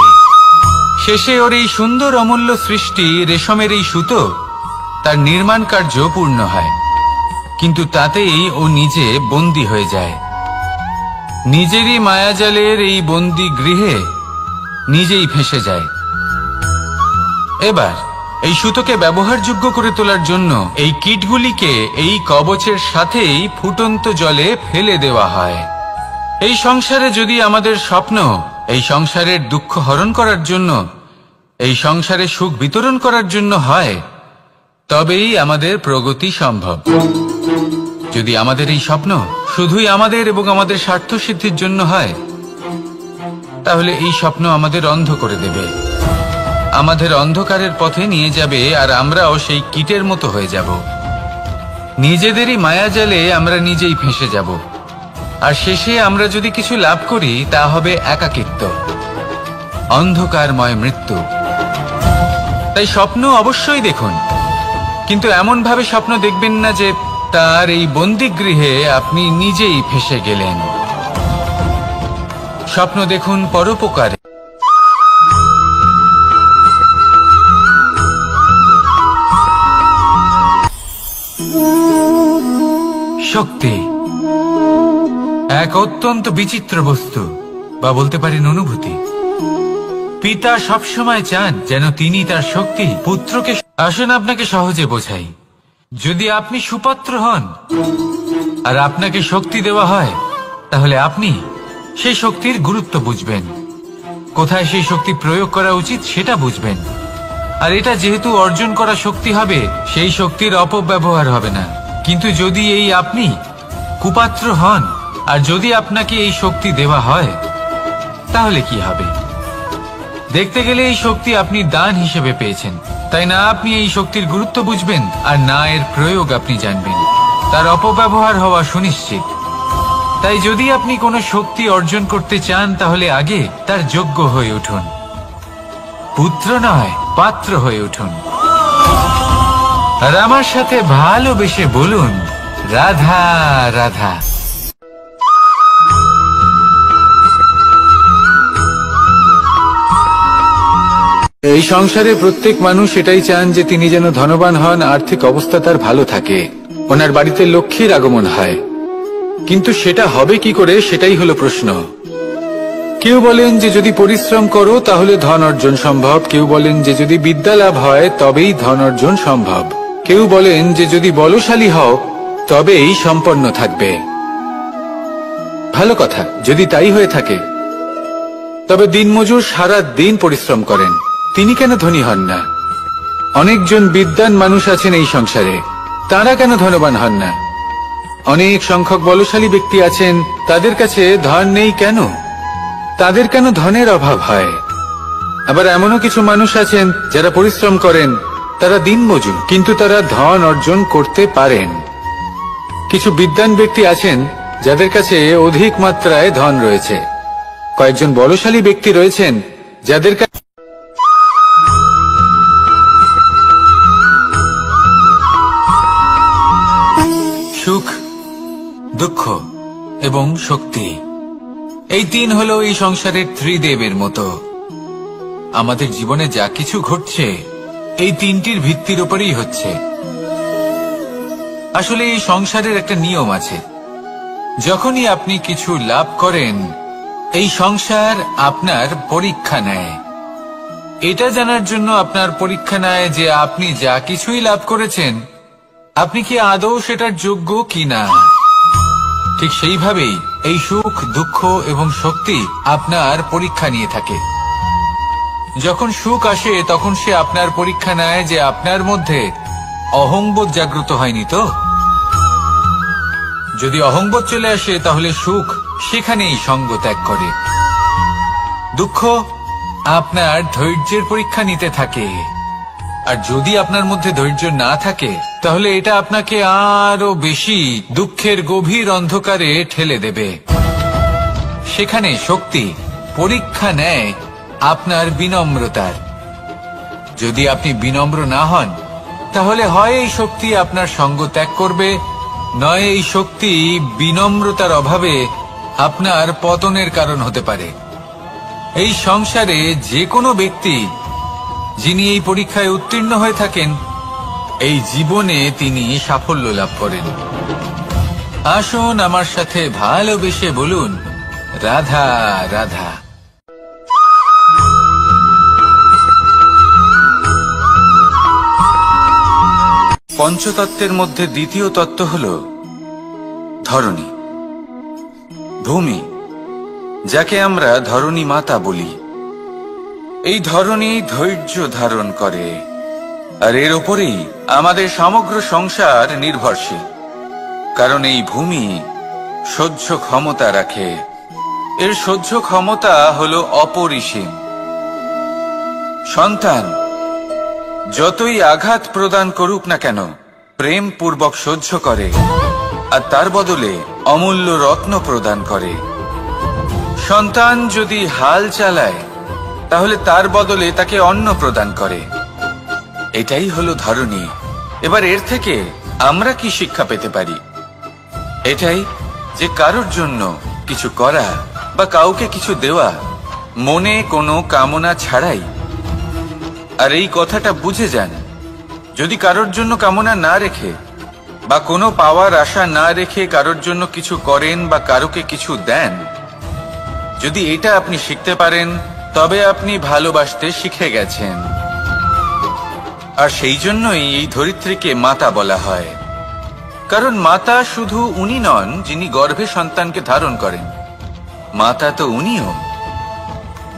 শেষে ওর এই সুন্দর অমূল্য সৃষ্টি রেশমের এই সুতো তার নির্মাণ কার্য পূর্ণ হয়, কিন্তু তাতেই ও নিজে বন্দী হয়ে যায়। নিজেরই মায়াজালের এই বন্দী গৃহে নিজেই ফেঁসে যায়। এবার এই সুতোকে ব্যবহারযোগ্য করে তোলার জন্য এই কীটগুলিকে এই কবচের সাথেই ফুটন্ত জলে ফেলে দেওয়া হয়। এই সংসারে যদি আমাদের স্বপ্ন এই সংসারের দুঃখ হরণ করার জন্য, এই সংসারে সুখ বিতরণ করার জন্য হয়, তবেই আমাদের প্রগতি সম্ভব। যদি আমাদের এই স্বপ্ন শুধুই আমাদের এবং আমাদের স্বার্থ সিদ্ধির জন্য হয়, তাহলে এই স্বপ্ন আমাদের অন্ধ করে দেবে, আমাদের অন্ধকারের পথে নিয়ে যাবে, আর আমরাও সেই কীটের মতো হয়ে যাব। নিজেদেরই মায়াজালে আমরা নিজেই ফেঁসে যাব, আর শেষে আমরা যদি কিছু লাভ করি তা হবে একাকিত্ব, অন্ধকারময় মৃত্যু। তাই স্বপ্ন অবশ্যই দেখুন, কিন্তু এমন ভাবে স্বপ্ন দেখবেন না যে তার এই বন্দিগৃহে আপনি নিজেই ফেঁসে গেলেন। স্বপ্ন দেখুন পরোপকারে। শক্তি এক অত্যন্ত বিচিত্র বস্তু, বা বলতে পারেন অনুভূতি। পিতা সবসময় চান যেন তিনি তার শক্তি পুত্রকে। আসুন আপনাকে সহজে বোঝাই। যদি আপনি সুপাত্র হন আর আপনাকে শক্তি দেওয়া হয়, তাহলে আপনি সেই শক্তির গুরুত্ব বুঝবেন, কোথায় সেই শক্তি প্রয়োগ করা উচিত সেটা বুঝবেন। আর এটা যেহেতু অর্জন করা শক্তি হবে, সেই শক্তির অপব্যবহার হবে না। কিন্তু যদি এই আপনি কুপাত্র হন আর যদি আপনাকে এই শক্তি দেওয়া হয়, তাহলে কি হবে? দেখতে গেলে এই শক্তি আপনি দান হিসেবে পেয়েছেন, তাই না আপনি এই শক্তির গুরুত্ব বুঝবেন আর না এর প্রয়োগ আপনি জানবেন। তার অপব্যবহার হওয়া সুনিশ্চিত। তাই যদি আপনি কোনো শক্তি অর্জন করতে চান, তাহলে আগে তার যোগ্য হয়ে উঠুন, পুত্র নয় পাত্র হয়ে উঠুন। আর আমার সাথে ভালোবেসে বলুন রাধা রাধা। এই সংসারে প্রত্যেক মানুষ এটাই চান যে তিনি যেন ধনবান হন, আর্থিক অবস্থা তার ভালো থাকে, ওনার বাড়িতে লক্ষ্মীর আগমন হয়। কিন্তু সেটা হবে কি করে, সেটাই হলো প্রশ্ন। কেউ বলেন যে যদি পরিশ্রম করো তাহলে ধন অর্জন সম্ভব, কেউ বলেন যে যদি বিদ্যা লাভ হয় তবেই ধন অর্জন সম্ভব, কেউ বলেন যে যদি বলশালী হও তবেই সম্পন্ন থাকবে। ভালো কথা, যদি তাই হয়ে থাকে, তবে দিনমজুর সারা দিন পরিশ্রম করেন, তিনি কেন ধনী হন না? অনেকজন বিদ্বান মানুষ আছেন এই সংসারে, তারা কেন ধনবান হন না? অনেক সংখ্যক বলশালী ব্যক্তি আছেন, তাদের কাছে ধন নেই কেন? তাদের কেন ধনের অভাব হয়? আবার এমনও কিছু মানুষ আছেন যারা পরিশ্রম করেন, তারা দিনমজুর, কিন্তু তারা ধন অর্জন করতে পারেন। কিছু বিদ্বান ব্যক্তি আছেন যাদের কাছে অধিক মাত্রায় ধন রয়েছে। কয়েকজন বলশালী ব্যক্তি রয়েছেন যাদের কাছে সুখ, দুঃখ এবং শক্তি, এই তিন হলো এই সংসারের ত্রিদেবের মতো। আমাদের জীবনে যা কিছু ঘটছে এই তিনটির ভিত্তির উপরেই হচ্ছে। আসলে এই সংসারের একটা নিয়ম আছে, যখনই আপনি কিছু লাভ করেন এই সংসার আপনার পরীক্ষা নেয়। এটা জানার জন্য আপনার পরীক্ষা নেয় যে আপনি যা কিছুই লাভ করেছেন আপনি কি আদৌ সেটার যোগ্য কিনা। ঠিক সেইভাবেই এই সুখ, দুঃখ এবং শক্তি আপনার পরীক্ষা নিয়ে থাকে। যখন সুখ আসে তখন সে আপনার পরীক্ষা নেয় যে আপনার মধ্যে অহংবোধ জাগ্রত হয়নি তো। যদি অহংবোধ চলে আসে তাহলে সুখ সেখানেই সঙ্গ ত্যাগ করে। দুঃখ আপনার ধৈর্যের পরীক্ষা নিতে থাকে, আর যদি আপনার মধ্যে ধৈর্য না থাকে তাহলে এটা আপনাকে আরো বেশি দুঃখের গভীর অন্ধকারে ঠেলে দেবে। সেখানে শক্তি পরীক্ষা নেয় আপনার বিনম্রতার। যদি আপনি বিনম্র না হন তাহলে হয় এই শক্তি আপনার সঙ্গ ত্যাগ করবে, নয় এই শক্তি বিনম্রতার অভাবে আপনার পতনের কারণ হতে পারে। এই সংসারে যে কোনো ব্যক্তি যিনি এই পরীক্ষায় উত্তীর্ণ হয়ে থাকেন এই জীবনে তিনি সাফল্য লাভ করেন। আসুন আমার সাথে ভালোবেসে বলুন, রাধা রাধা। পঞ্চতত্ত্বের মধ্যে দ্বিতীয় তত্ত্ব হল ধরণী, ভূমি, যাকে আমরা ধরণী মাতা বলি। এই ধরণী ধৈর্য ধারণ করে, আর এর ওপরেই আমাদের সমগ্র সংসার নির্ভরশীল। কারণ এই ভূমি সহ্য ক্ষমতা রাখে, এর সহ্য ক্ষমতা হল অপরিসীম। সন্তান যতই আঘাত প্রদান করুক না কেন প্রেম পূর্বক সহ্য করে, আর তার বদলে অমূল্য রত্ন প্রদান করে। সন্তান যদি হাল চালায় তাহলে তার বদলে তাকে অন্ন প্রদান করে। এটাই হলো ধরণী। এবার এর থেকে আমরা কি শিক্ষা পেতে পারি? এটাই যে কারোর জন্য কিছু করা বা কাউকে কিছু দেওয়া মনে কোনো কামনা ছাড়াই। আর এই কথাটা বুঝে যান, যদি কারোর জন্য কামনা না রেখে বা কোনো পাওয়ার আশা না রেখে কারোর জন্য কিছু করেন বা কারোকে কিছু দেন, যদি এটা আপনি শিখতে পারেন তবে আপনি ভালোবাসতে শিখে গেছেন। আর সেই জন্যই এই ধরিত্রীকে মাতা বলা হয়। কারণ মাতা শুধু উনি নন যিনি গর্ভে সন্তানকে ধারণ করেন, মাতা তো উনিও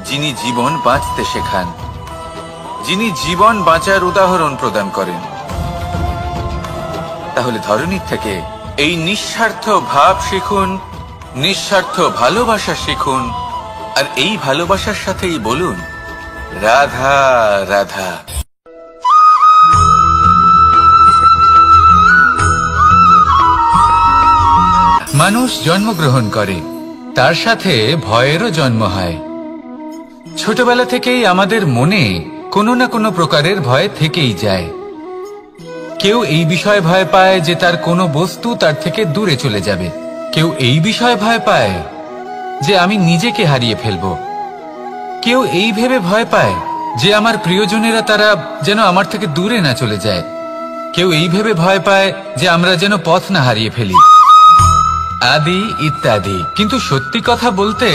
যিনি জীবন বাঁচতে শেখান, যিনি জীবন বাঁচার উদাহরণ প্রদান করেন। তাহলে ধরণীর থেকে এই নিঃস্বার্থ ভাব শিখুন, নিঃস্বার্থ ভালোবাসা শিখুন, আর এই ভালোবাসার সাথেই বলুন, রাধা রাধা। মানুষ জন্মগ্রহণ করে, তার সাথে ভয়েরও জন্ম হয়। ছোটবেলা থেকেই আমাদের মনে কোনো না কোনো প্রকারের ভয় থেকেই যায়। কেউ এই বিষয়ে ভয় পায় যে তার কোনো বস্তু তার থেকে দূরে চলে যাবে, কেউ এই বিষয়ে ভয় পায় যে আমি নিজেকে হারিয়ে ফেলব, কেউ এই ভেবে ভয় পায় যে আমার প্রিয়জনেরা তারা যেন আমার থেকে দূরে না চলে যায়, কেউ এই ভেবে ভয় পায় যে আমরা যেন পথ না হারিয়ে ফেলি, আদি ইত্যাদি। কিন্তু সত্যি কথা বলতে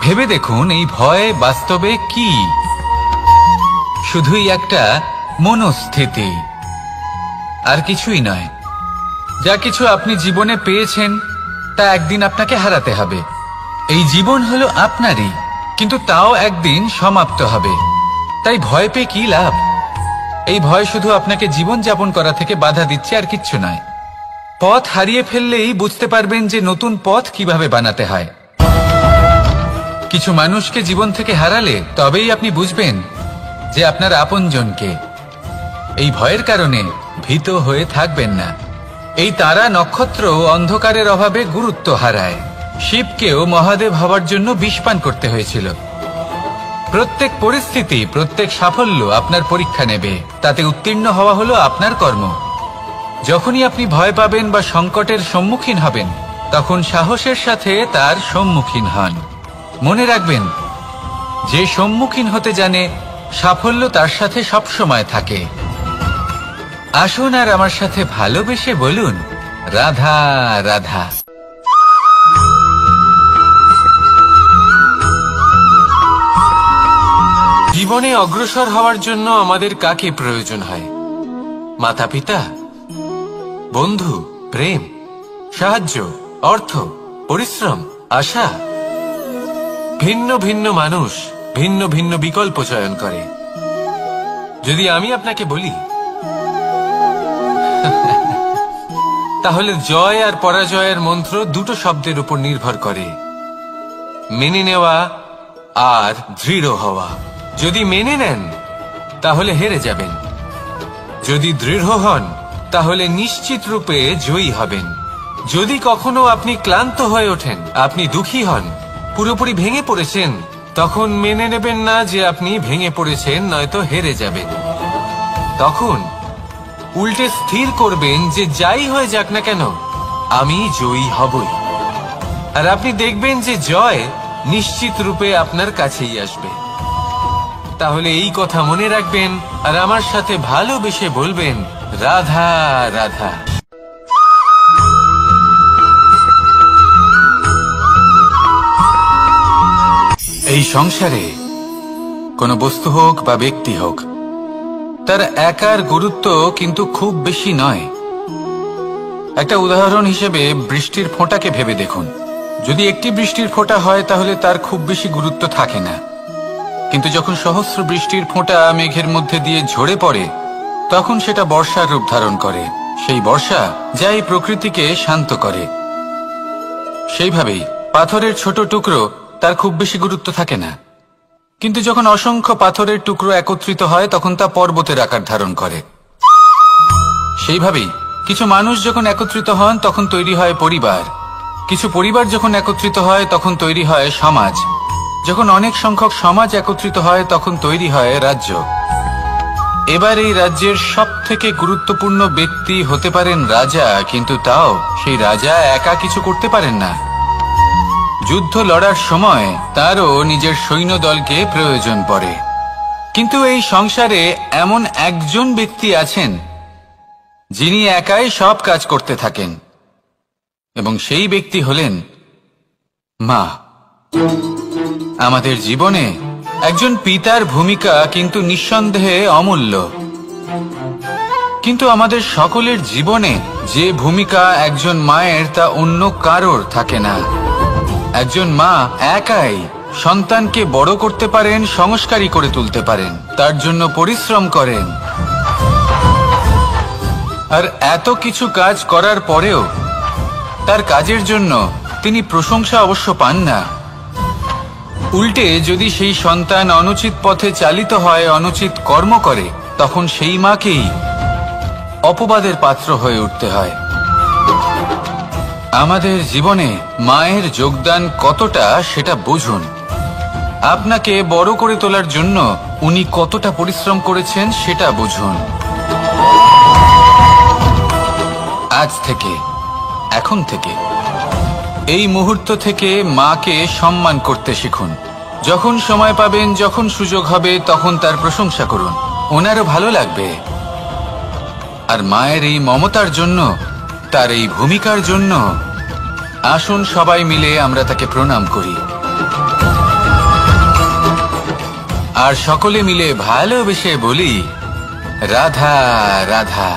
ভেবে দেখুন এই ভয় বাস্তবে কি? শুধুই একটা মনস্থিতি, আর কিছুই নয়। যা কিছু আপনি জীবনে পেয়েছেন তা একদিন আপনাকে হারাতে হবে। এই জীবন হলো আপনারই, কিন্তু তাও একদিন সমাপ্ত হবে। তাই ভয় পেয়ে কি লাভ? এই ভয় শুধু আপনাকে জীবন যাপন করা থেকে বাধা দিচ্ছে, আর কিচ্ছু নয়। পথ হারিয়ে ফেললেই বুঝতে পারবেন যে নতুন পথ কিভাবে বানাতে হয়। কিছু মানুষকে জীবন থেকে হারালে তবেই আপনি বুঝবেন যে আপনার আপনজনকে। এই ভয়ের কারণে ভীত হয়ে থাকবেন না। এই তারা নক্ষত্র অন্ধকারের অভাবে গুরুত্ব হারায়। শিবকেও মহাদেব হওয়ার জন্য বিষপান করতে হয়েছিল। প্রত্যেক পরিস্থিতি, প্রত্যেক সাফল্য আপনার পরীক্ষা নেবে। তাতে উত্তীর্ণ হওয়া হলো আপনার কর্ম। যখনই আপনি ভয় পাবেন বা সংকটের সম্মুখীন হবেন, তখন সাহসের সাথে তার সম্মুখীন হন। মনে রাখবেন, যে সম্মুখীন হতে জানে, সাফল্য তার সাথে সবসময় থাকে। আসুন আর আমার সাথে ভালোবেসে বলুন, রাধা রাধা। জীবনে অগ্রসর হওয়ার জন্য আমাদের কাকে প্রয়োজন হয়? মাতা পিতা, বন্ধু, প্রেম, সাহায্য, অর্থ, পরিশ্রম, আশা। ভিন্ন ভিন্ন মানুষ ভিন্ন ভিন্ন বিকল্প চয়ন করে। যদি আমি আপনাকে বলি, তাহলে জয় আর পরাজয়ের মন্ত্র দুটো শব্দের উপর নির্ভর করে, মেনে নেওয়া আর দৃঢ় হওয়া। যদি মেনে নেন তাহলে হেরে যাবেন, যদি দৃঢ় হন তাহলে নিশ্চিত রূপে জয়ী হবেন। যদি কখনো আপনি ক্লান্ত হয়ে ওঠেন, আপনি দুঃখী হন, পুরোপুরি ভেঙে পড়েছেন, তখন মেনে নেবেন না যে আপনি ভেঙে পড়েছেন, নয়তো হেরে যাবেন। তখন উল্টে স্থির করবেন যে যাই হয়ে যাক না কেন, আমি জয়ী হবই। আর আপনি দেখবেন যে জয় নিশ্চিত রূপে আপনার কাছেই আসবে। তাহলে এই কথা মনে রাখবেন আর আমার সাথে ভালোবেসে বলবেন, রাধা রাধা। এই সংসারে কোনো বস্তু হোক বা ব্যক্তি হোক, তার একার গুরুত্ব কিন্তু খুব বেশি নয়। একটা উদাহরণ হিসেবে বৃষ্টির ফোঁটাকে ভেবে দেখুন। যদি একটি বৃষ্টির ফোঁটা হয় তাহলে তার খুব বেশি গুরুত্ব থাকে না, কিন্তু যখন সহস্র বৃষ্টির ফোঁটা মেঘের মধ্যে দিয়ে ঝরে পড়ে, তখন সেটা বর্ষার রূপ ধারণ করে। সেই বর্ষা যা এই প্রকৃতিকে শান্ত করে। সেইভাবেই পাথরের ছোট টুকরো, তার খুব বেশি গুরুত্ব থাকে না, কিন্তু যখন অসংখ্য পাথরের টুকরো একত্রিত হয় তখন তা পর্বতের আকার ধারণ করে। সেইভাবেই কিছু মানুষ যখন একত্রিত হন তখন তৈরি হয় পরিবার, কিছু পরিবার যখন একত্রিত হয় তখন তৈরি হয় সমাজ, যখন অনেক সংখ্যক সমাজ একত্রিত হয় তখন তৈরি হয় রাজ্য। এবার এই রাজ্যের সবথেকে গুরুত্বপূর্ণ ব্যক্তি হতে পারেন রাজা, কিন্তু তাও সেই রাজা একা কিছু করতে পারেন না। যুদ্ধ লড়ার সময় তারও নিজের সৈন্যদলকে প্রয়োজন পড়ে। কিন্তু এই সংসারে এমন একজন ব্যক্তি আছেন যিনি একাই সব কাজ করতে থাকেন, এবং সেই ব্যক্তি হলেন মা। আমাদের জীবনে একজন পিতার ভূমিকা কিন্তু নিঃসন্দেহে অমূল্য, কিন্তু আমাদের সকলের জীবনে যে ভূমিকা একজন মায়ের তা অন্য কারোর থাকে না। একজন মা একাই সন্তানকে বড় করতে পারেন, সংস্কারী করে তুলতে পারেন, তার জন্য পরিশ্রম করেন। আর এত কিছু কাজ করার পরেও তার কাজের জন্য তিনি প্রশংসা অবশ্য পান না। উল্টে যদি সেই সন্তান অনুচিত পথে চালিত হয়, অনুচিত কর্ম করে, তখন সেই মাকেই অপবাদের পাত্র হয়ে উঠতে হয়। আমাদের জীবনে মায়ের যোগদান কতটা সেটা বুঝুন। আপনাকে বড় করে তোলার জন্য উনি কতটা পরিশ্রম করেছেন সেটা বুঝুন। আজ থেকে, এখন থেকে, এই মুহূর্ত থেকে মাকে সম্মান করতে শিখুন। যখন সময় পাবেন, যখন সুযোগ হবে, তখন তার প্রশংসা করুন, ওনারও ভালো লাগবে। আর মায়ের এই মমতার জন্য, তার এই ভূমিকার জন্য আসুন সবাই মিলে আমরা তাকে প্রণাম করি, আর সকলে মিলে ভালোবেসে বলি, রাধা রাধা।